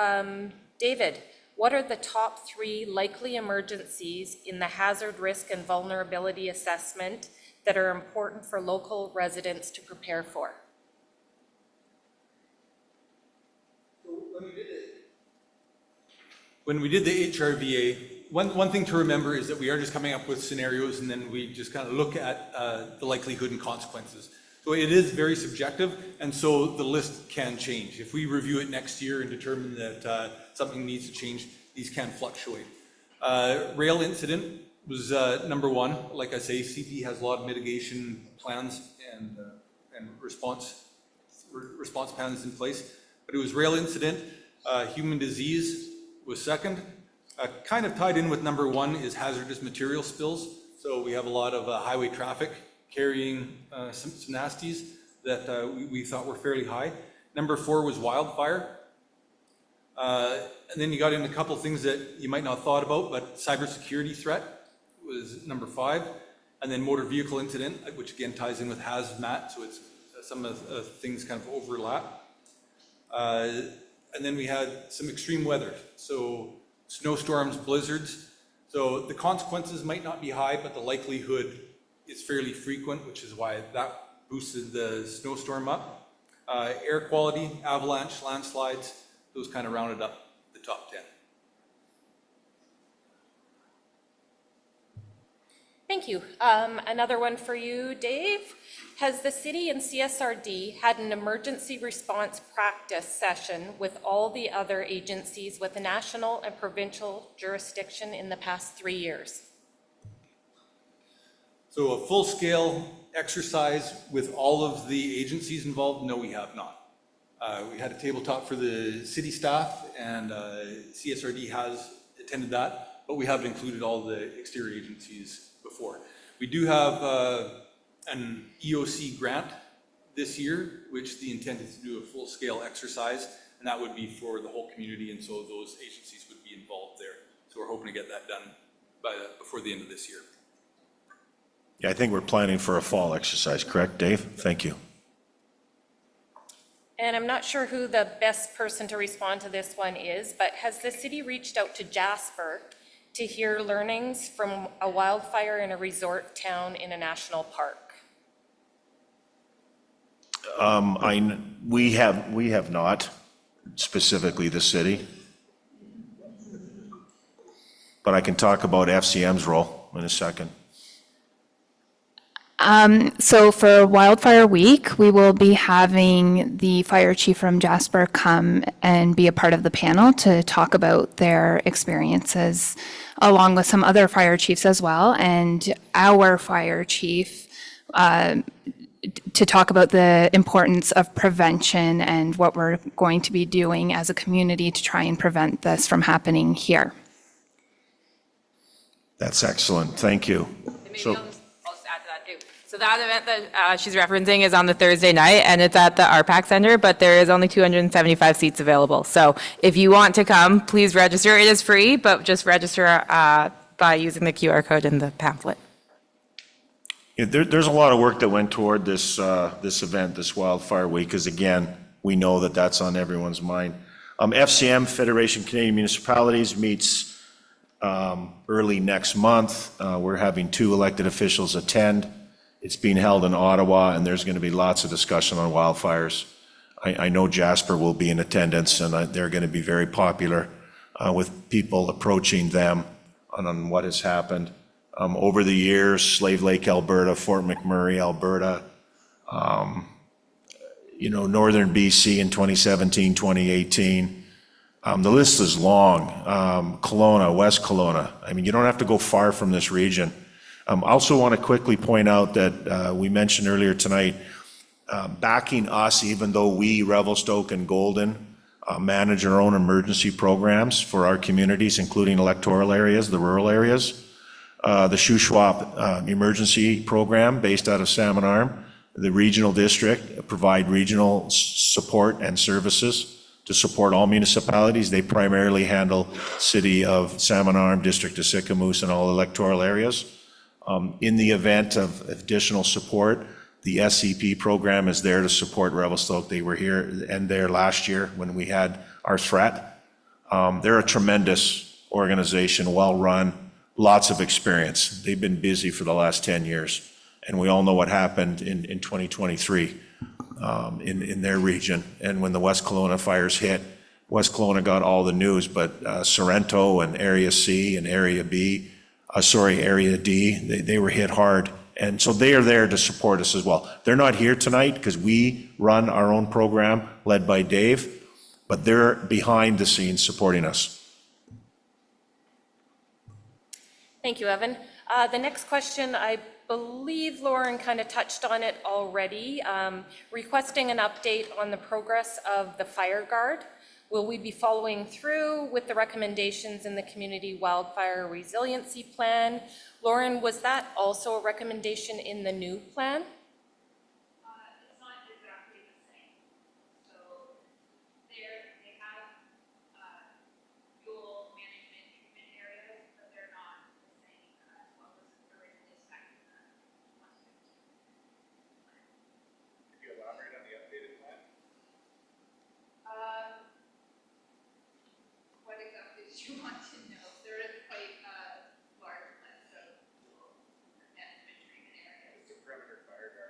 David, what are the top 3 likely emergencies in the hazard, risk, and vulnerability assessment that are important for local residents to prepare for? When we did the HRVA, one thing to remember is that we are just coming up with scenarios, and then we just kind of look at the likelihood and consequences. So it is very subjective, and so the list can change. If we review it next year and determine that something needs to change, these can fluctuate. Rail incident was number 1. Like I say, CP has a lot of mitigation plans and response plans in place, but it was rail incident. Human disease was second. Kind of tied in with number 1 is hazardous material spills. So we have a lot of highway traffic carrying some nasties that we thought were fairly high. Number 4 was wildfire. And then you got in a couple things that you might not have thought about, but cybersecurity threat was number 5. And then motor vehicle incident, which again ties in with hazmat, so it's some of the things kind of overlap. And then we had some extreme weather, so snowstorms, blizzards. So the consequences might not be high, but the likelihood is fairly frequent, which is why that boosted the snowstorm up. Air quality, avalanche, landslides, those kind of rounded up the top 10. Thank you. Another one for you, Dave. Has the city and CSRD had an emergency response practice session with all the other agencies with a national and provincial jurisdiction in the past 3 years? So a full-scale exercise with all of the agencies involved? No, we have not. We had a tabletop for the city staff, and CSRD has attended that, but we haven't included all the exterior agencies before. We do have an EOC grant this year, which the intent is to do a full-scale exercise, and that would be for the whole community, and so those agencies would be involved there. So we're hoping to get that done before the end of this year. Yeah, I think we're planning for a fall exercise, correct, Dave? Thank you. And I'm not sure who the best person to respond to this one is, but has the city reached out to Jasper to hear learnings from a wildfire in a resort town in a national park? We have not, specifically the city. But I can talk about FCM's role in a second. So for Wildfire Week, we will be having the fire chief from Jasper come and be a part of the panel to talk about their experiences, along with some other fire chiefs as well, and our fire chief to talk about the importance of prevention and what we're going to be doing as a community to try and prevent this from happening here. That's excellent. Thank you. So, I'll just add to that too. So that event that she's referencing is on the Thursday night, and it's at the RPAC Center, but there is only 275 seats available. So if you want to come, please register. It is free, but just register by using the QR code in the pamphlet. yeah, there's a lot of work that went toward this event, this Wildfire Week, because again, we know that that's on everyone's mind. FCM, Federation of Canadian Municipalities, meets early next month. We're having 2 elected officials attend. It's being held in Ottawa, and there's going to be lots of discussion on wildfires. I know Jasper will be in attendance, and they're going to be very popular with people approaching them on what has happened. Over the years, Slave Lake, Alberta, Fort McMurray, Alberta, Northern BC in 2017, 2018. The list is long. Kelowna, West Kelowna. I mean, you don't have to go far from this region. I also want to quickly point out that we mentioned earlier tonight, backing us, even though we, Revelstoke and Golden, manage our own emergency programs for our communities, including electoral areas, the rural areas. The Shuswap Emergency Program based out of Salmon Arm, the regional district provide regional support and services to support all municipalities. They primarily handle City of Salmon Arm, District of Sicamous, and all electoral areas. In the event of additional support, the SCP program is there to support Revelstoke. They were here and there last year when we had our threat. They're a tremendous organization, well-run, lots of experience. They've been busy for the last 10 years, and we all know what happened in 2023 in their region. And when the West Kelowna fires hit, West Kelowna got all the news, but Sorrento and Area C and Area B, Area D, they were hit hard. And so they are there to support us as well. They're not here tonight because we run our own program led by Dave, but they're behind the scenes supporting us. Thank you, Evan. The next question, I believe Lauren kind of touched on it already, requesting an update on the progress of the fire guard. Will we be following through with the recommendations in the Community Wildfire Resiliency Plan? Lauren, was that also a recommendation in the new plan? It's not exactly the same. So they have fuel management treatment areas, but they're not the same as what was originally spec in the 115 plan. Could you elaborate on the updated plan? What exactly did you want to know? There is quite a large list of fuel management treatment areas. The perimeter fire guard.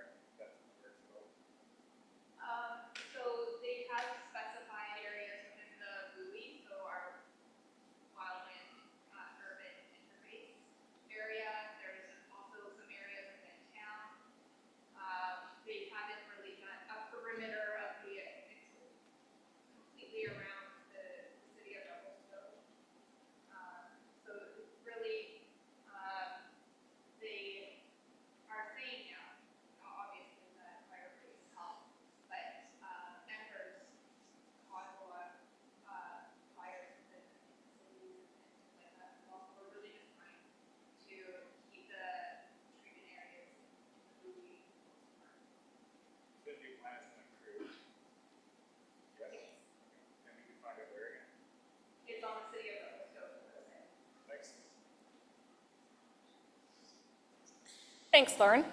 Thanks, Lauren.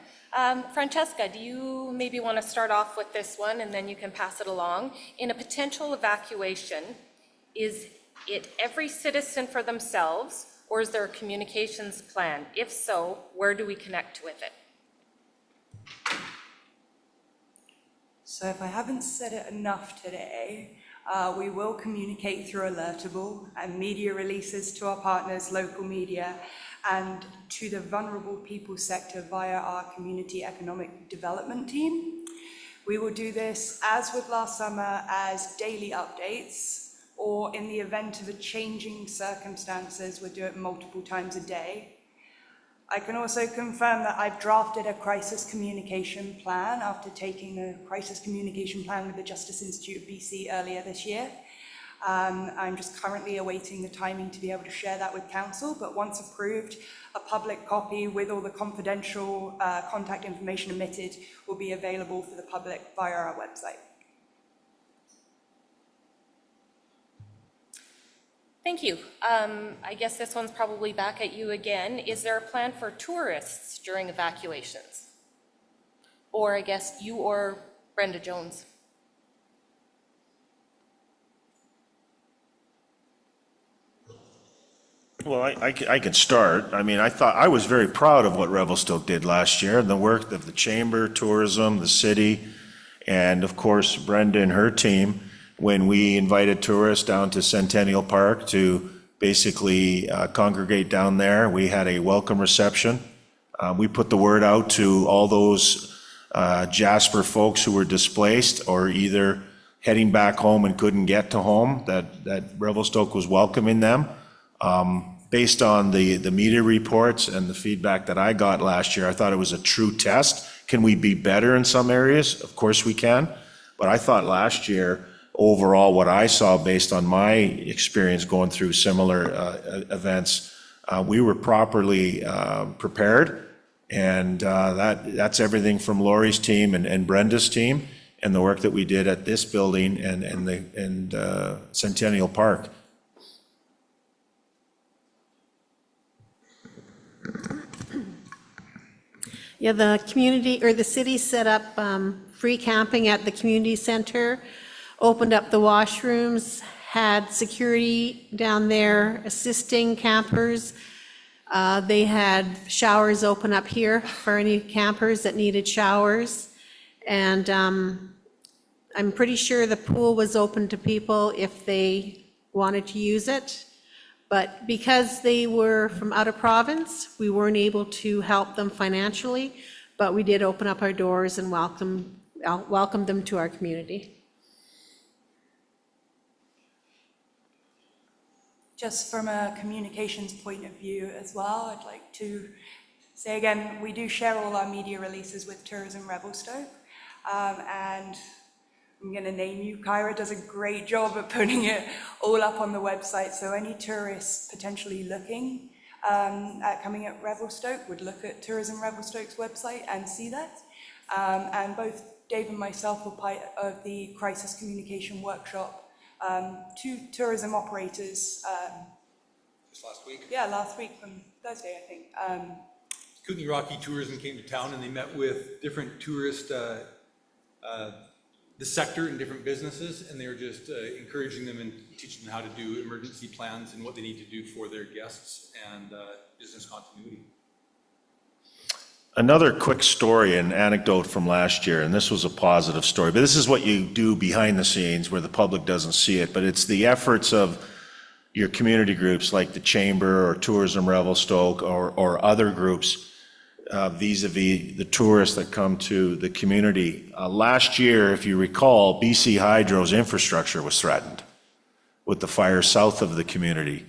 Francesca, do you maybe want to start off with this one and then you can pass it along? In a potential evacuation, is it every citizen for themselves, or is there a communications plan? If so, where do we connect with it? So if I haven't said it enough today, we will communicate through Alertable and media releases to our partners, local media, and to the vulnerable people sector via our community economic development team. We will do this, as with last summer, as daily updates, or in the event of a changing circumstances, we'll do it multiple times a day. I can also confirm that I've drafted a crisis communication plan after taking a crisis communication plan with the Justice Institute of BC earlier this year. I'm just currently awaiting the timing to be able to share that with council, but once approved, a public copy with all the confidential contact information omitted will be available for the public via our website. Thank you. I guess this one's probably back at you again. Is there a plan for tourists during evacuations? Or I guess you or Brenda Jones? Well, I can start. I mean, I was very proud of what Revelstoke did last year, and the work of the chamber, tourism, the city, and of course, Brenda and her team, when we invited tourists down to Centennial Park to basically congregate down there. We had a welcome reception. We put the word out to all those Jasper folks who were displaced or either heading back home and couldn't get to home, that Revelstoke was welcoming them. Based on the media reports and the feedback that I got last year, I thought it was a true test. Can we be better in some areas? Of course we can. But I thought last year, overall, what I saw based on my experience going through similar events, we were properly prepared. And that's everything from Lori's team and Brenda's team and the work that we did at this building and Centennial Park. Yeah, the community, or the city set up free camping at the community center, opened up the washrooms, had security down there assisting campers. They had showers open up here for any campers that needed showers. And I'm pretty sure the pool was open to people if they wanted to use it. But because they were from out of province, we weren't able to help them financially, but we did open up our doors and welcome them to our community. Just from a communications point of view as well, I'd like to say again, we do share all our media releases with Tourism Revelstoke. And I'm going to name you. Kyra does a great job at putting it all up on the website. So any tourists potentially looking at coming at Revelstoke would look at Tourism Revelstoke's website and see that. And both Dave and myself were part of the crisis communication workshop to tourism operators. Just last week? Yeah, last week from Thursday, I think. Kootenai Rocky Tourism came to town and they met with different tourist, the sector and different businesses, and they were just encouraging them and teaching them how to do emergency plans and what they need to do for their guests and business continuity. Another quick story and anecdote from last year, and this was a positive story, but this is what you do behind the scenes where the public doesn't see it, but it's the efforts of your community groups like the Chamber or Tourism Revelstoke or other groups vis-a-vis the tourists that come to the community. Last year, if you recall, BC Hydro's infrastructure was threatened with the fire south of the community.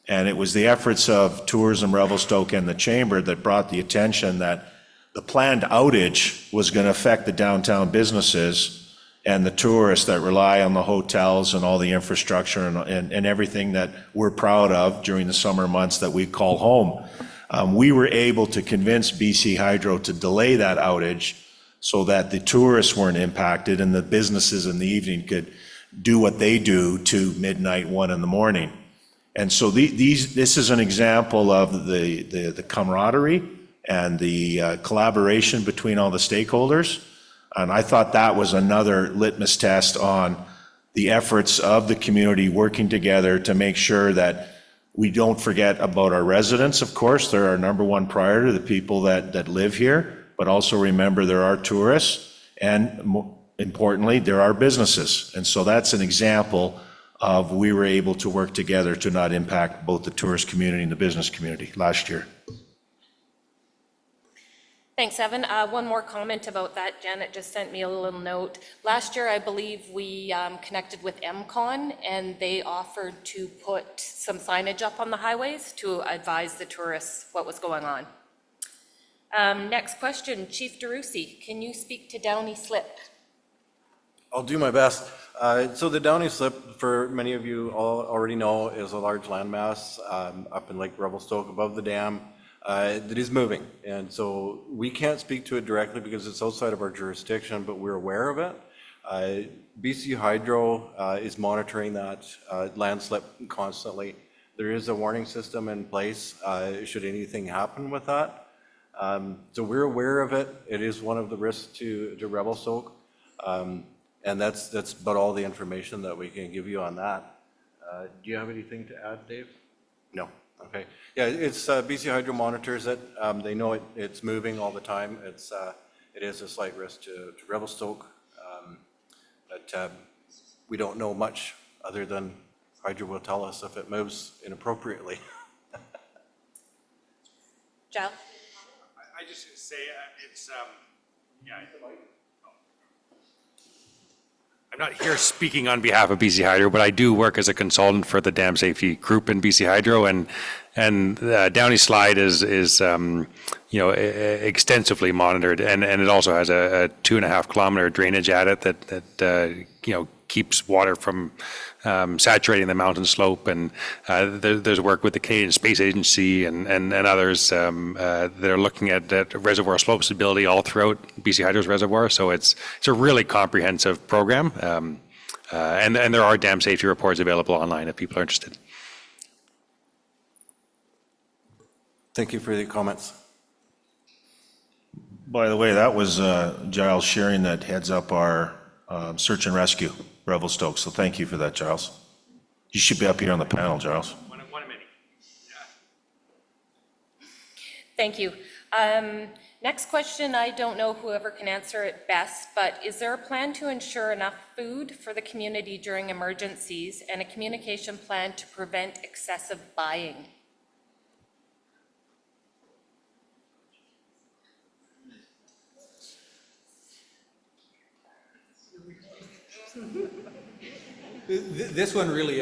And it was the efforts of Tourism Revelstoke and the Chamber that brought the attention that the planned outage was going to affect the downtown businesses and the tourists that rely on the hotels and all the infrastructure and everything that we're proud of during the summer months that we call home. We were able to convince BC Hydro to delay that outage so that the tourists weren't impacted and the businesses in the evening could do what they do to midnight, 1 in the morning. And so this is an example of the camaraderie and the collaboration between all the stakeholders. And I thought that was another litmus test on the efforts of the community working together to make sure that we don't forget about our residents, of course. They're our number one priority, the people that live here, but also remember there are tourists, and importantly, there are businesses. And so that's an example of we were able to work together to not impact both the tourist community and the business community last year. Thanks, Evan. One more comment about that. Janet just sent me a little note. Last year, I believe we connected with MCON, and they offered to put some signage up on the highways to advise the tourists what was going on. Next question, Chief DeRusi, can you speak to Downey Slip? I'll do my best. So the Downey Slip, for many of you all already know, is a large landmass up in Lake Revelstoke above the dam that is moving. And so we can't speak to it directly because it's outside of our jurisdiction, but we're aware of it. BC Hydro is monitoring that landslip constantly. There is a warning system in place should anything happen with that. So we're aware of it. It is one of the risks to Revelstoke. And that's about all the information that we can give you on that. Do you have anything to add, Dave? No. Okay. Yeah, it's BC Hydro monitors it. They know it's moving all the time. It is a slight risk to Revelstoke, but we don't know much other than Hydro will tell us if it moves inappropriately. Giles? I just say it's yeah. I'm not here speaking on behalf of BC Hydro, but I do work as a consultant for the dam safety group in BC Hydro, and Downey Slide is extensively monitored, and it also has a 2.5 kilometer drainage at it that keeps water from saturating the mountain slope, and there's work with the Canadian Space Agency and others that are looking at reservoir slope stability all throughout BC Hydro's reservoir. So it's a really comprehensive program, and there are dam safety reports available online if people are interested. Thank you for the comments. By the way, that was Giles Shearing that heads up our search and rescue, Revelstoke. So thank you for that, Giles. You should be up here on the panel, Giles. One minute. Thank you. Next question, I don't know whoever can answer it best, but is there a plan to ensure enough food for the community during emergencies and a communication plan to prevent excessive buying? This one really,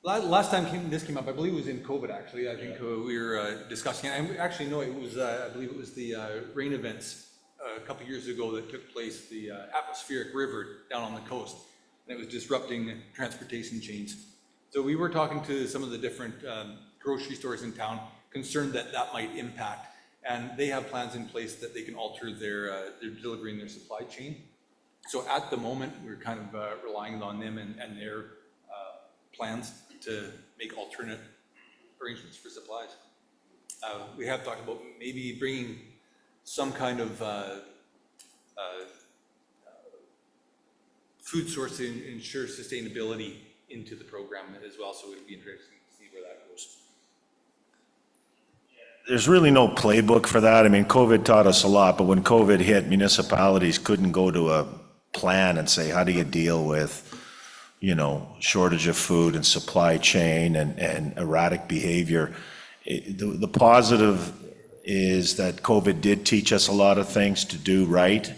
last time this came up, I believe it was in COVID actually. I think we were discussing it. And actually, no, it was, I believe it was the rain events a couple years ago that took place, the atmospheric river down on the coast. And it was disrupting transportation chains. So we were talking to some of the different grocery stores in town, concerned that that might impact. And they have plans in place that they can alter their delivery and their supply chain. So at the moment, we're kind of relying on them and their plans to make alternate arrangements for supplies. We have talked about maybe bringing some kind of food source to ensure sustainability into the program as well, so it would be interesting to see where that goes. There's really no playbook for that. I mean, COVID taught us a lot, but when COVID hit, municipalities couldn't go to a plan and say, how do you deal with, shortage of food and supply chain and erratic behavior. The positive is that COVID did teach us a lot of things to do right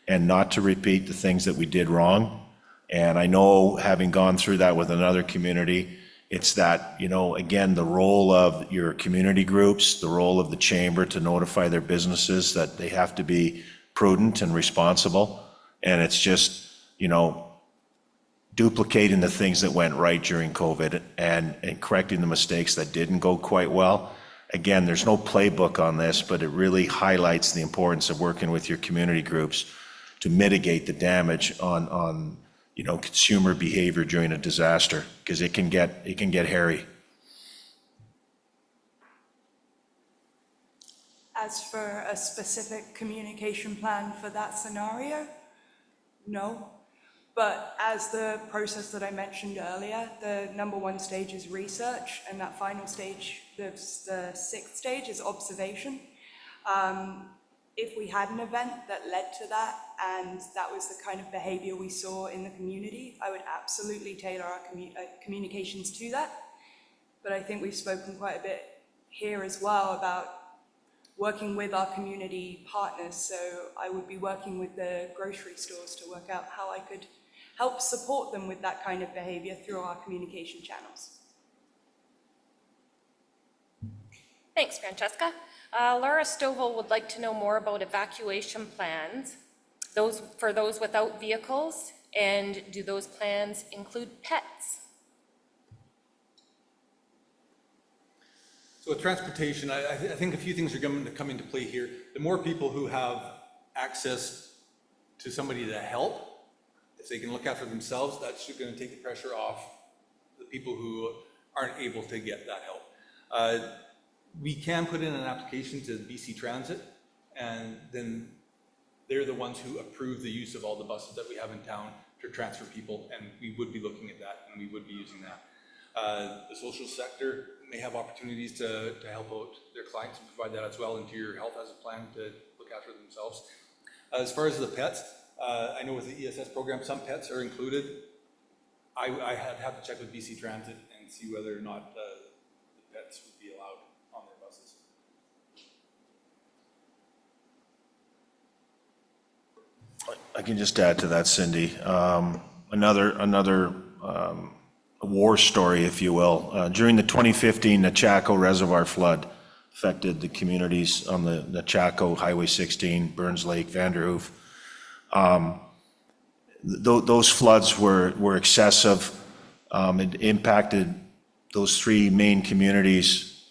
and not to repeat the things that we did wrong. And I know, having gone through that with another community, it's that, again, the role of your community groups, the role of the chamber to notify their businesses that they have to be prudent and responsible. And it's just, duplicating the things that went right during COVID and correcting the mistakes that didn't go quite well. Again, there's no playbook on this, but it really highlights the importance of working with your community groups to mitigate the damage on consumer behavior during a disaster, because it can get hairy. As for a specific communication plan for that scenario, no. But as the process that I mentioned earlier, the number one stage is research, and that final stage, the sixth stage, is observation. If we had an event that led to that, and that was the kind of behavior we saw in the community, I would absolutely tailor our communications to that. But I think we've spoken quite a bit here as well about working with our community partners. So I would be working with the grocery stores to work out how I could help support them with that kind of behavior through our communication channels. Thanks, Francesca. Laura Stovall would like to know more about evacuation plans, for those without vehicles, and do those plans include pets? So with transportation, I think a few things are going to come into play here. The more people who have access to somebody to help, if they can look after themselves, that's going to take the pressure off the people who aren't able to get that help. We can put in an application to BC Transit, and then they're the ones who approve the use of all the buses that we have in town to transfer people, and we would be looking at that, and we would be using that. The social sector may have opportunities to help out their clients and provide that as well. Interior Health has a plan to look after themselves. As far as the pets, I know with the ESS program, some pets are included. I have to check with BC Transit and see whether or not the pets would be allowed on their buses. I can just add to that, Cindy. Another war story, if you will. During the 2015 Chaco Reservoir flood, affected the communities on the Chaco, Highway 16, Burns Lake, Vanderhoof. Those floods were excessive. It impacted those three main communities.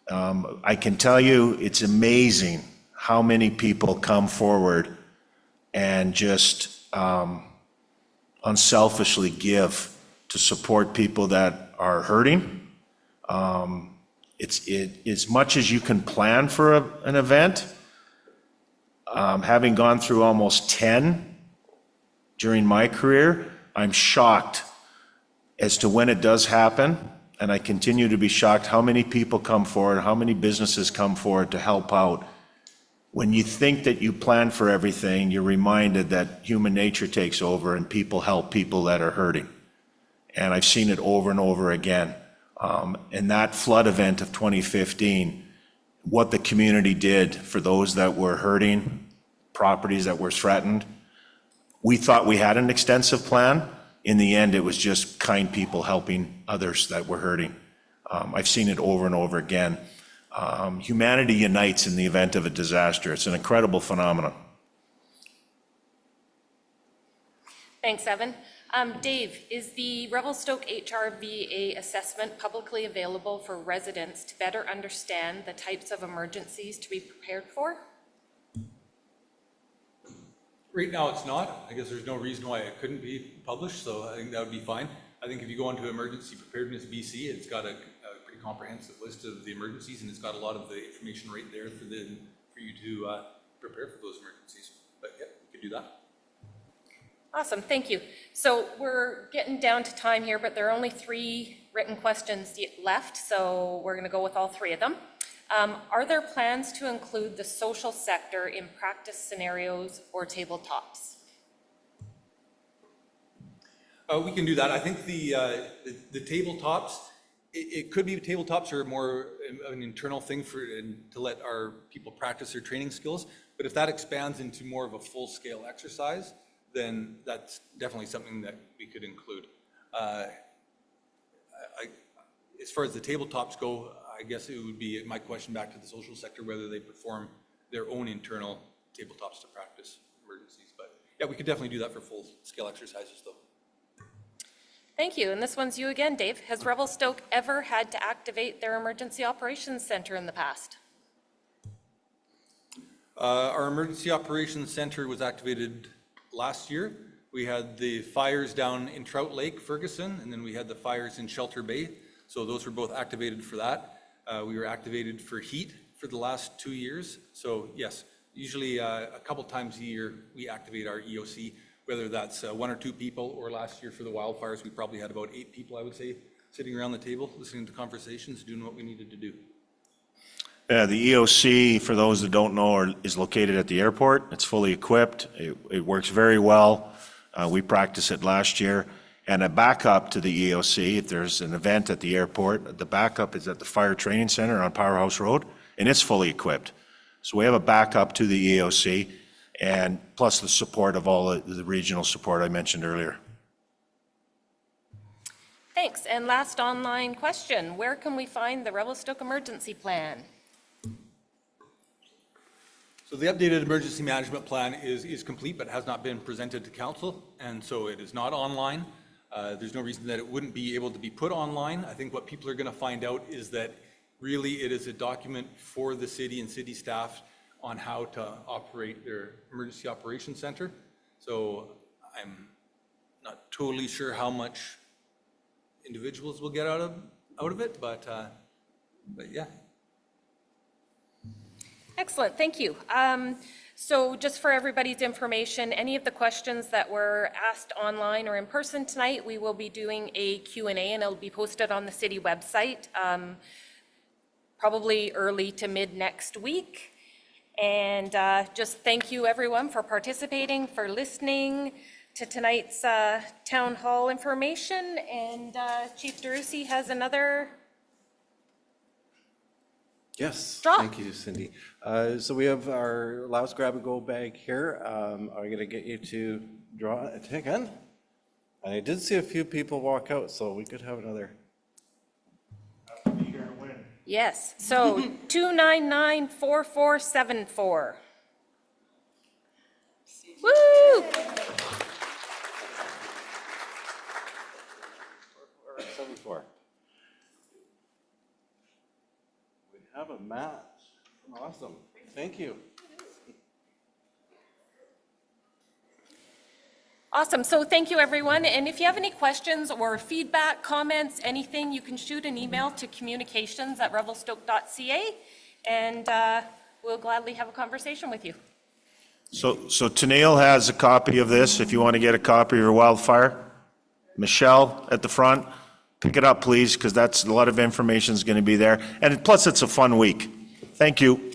I can tell you, it's amazing how many people come forward and just unselfishly give to support people that are hurting. As much as you can plan for an event, having gone through almost 10 during my career, I'm shocked as to when it does happen, and I continue to be shocked how many people come forward, how many businesses come forward to help out. When you think that you plan for everything, you're reminded that human nature takes over and people help people that are hurting. And I've seen it over and over again. In that flood event of 2015, what the community did for those that were hurting, properties that were threatened, we thought we had an extensive plan. In the end, it was just kind people helping others that were hurting. I've seen it over and over again. Humanity unites in the event of a disaster. It's an incredible phenomenon. Thanks, Evan. Dave, is the Revelstoke HRVA assessment publicly available for residents to better understand the types of emergencies to be prepared for? Right now, it's not. I guess there's no reason why it couldn't be published, so I think that would be fine. I think if you go onto Emergency Preparedness BC, it's got a pretty comprehensive list of the emergencies, and it's got a lot of the information right there for you to prepare for those emergencies. But yeah, you could do that. Awesome, thank you. So we're getting down to time here, but there are only 3 written questions left, so we're going to go with all 3 of them. Are there plans to include the social sector in practice scenarios or tabletops? We can do that. I think the tabletops, it could be tabletops or more an internal thing to let our people practice their training skills. But if that expands into more of a full-scale exercise, then that's definitely something that we could include. As far as the tabletops go, I guess it would be my question back to the social sector, whether they perform their own internal tabletops to practice emergencies. But yeah, we could definitely do that for full-scale exercises, though. Thank you, and this one's you again, Dave. Has Revelstoke ever had to activate their emergency operations center in the past? Our emergency operations center was activated last year. We had the fires down in Trout Lake, Ferguson, and then we had the fires in Shelter Bay. So those were both activated for that. We were activated for heat for the last 2 years. So yes, usually a couple times a year, we activate our EOC, whether that's 1 or 2 people, or last year for the wildfires, we probably had about 8 people, I would say, sitting around the table, listening to conversations, doing what we needed to do. The EOC, for those that don't know, is located at the airport. It's fully equipped. It works very well. We practiced it last year. And a backup to the EOC, if there's an event at the airport, the backup is at the Fire Training Center on Powerhouse Road, and it's fully equipped. So we have a backup to the EOC, and plus the support of all the regional support I mentioned earlier. Thanks. And last online question, where can we find the Revelstoke Emergency Plan? So the updated emergency management plan is complete, but has not been presented to council, and so it is not online. There's no reason that it wouldn't be able to be put online. I think what people are going to find out is that really it is a document for the city and city staff on how to operate their emergency operations center. So I'm not totally sure how much individuals will get out of it, but yeah. Excellent, thank you. So just for everybody's information, any of the questions that were asked online or in person tonight, we will be doing a Q&A, and it'll be posted on the city website probably early to mid next week. And just thank you everyone for participating, for listening to tonight's town hall information. And Chief DeRusi has another. Yes, Draw. thank you, Cindy. So we have our last grab and go bag here. I'm going to get you to draw a ticket. I did see a few people walk out, so we could have another. Yes, so 2994474. Woo! 74. We have a match. Awesome. Thank you. Awesome, so thank you everyone, and if you have any questions or feedback, comments, anything, you can shoot an email to communications@revelstoke.ca, and we'll gladly have a conversation with you. So Tennille has a copy of this if you want to get a copy of your wildfire. Michelle at the front, pick it up please, because that's a lot of information is going to be there. And plus it's a fun week. Thank you.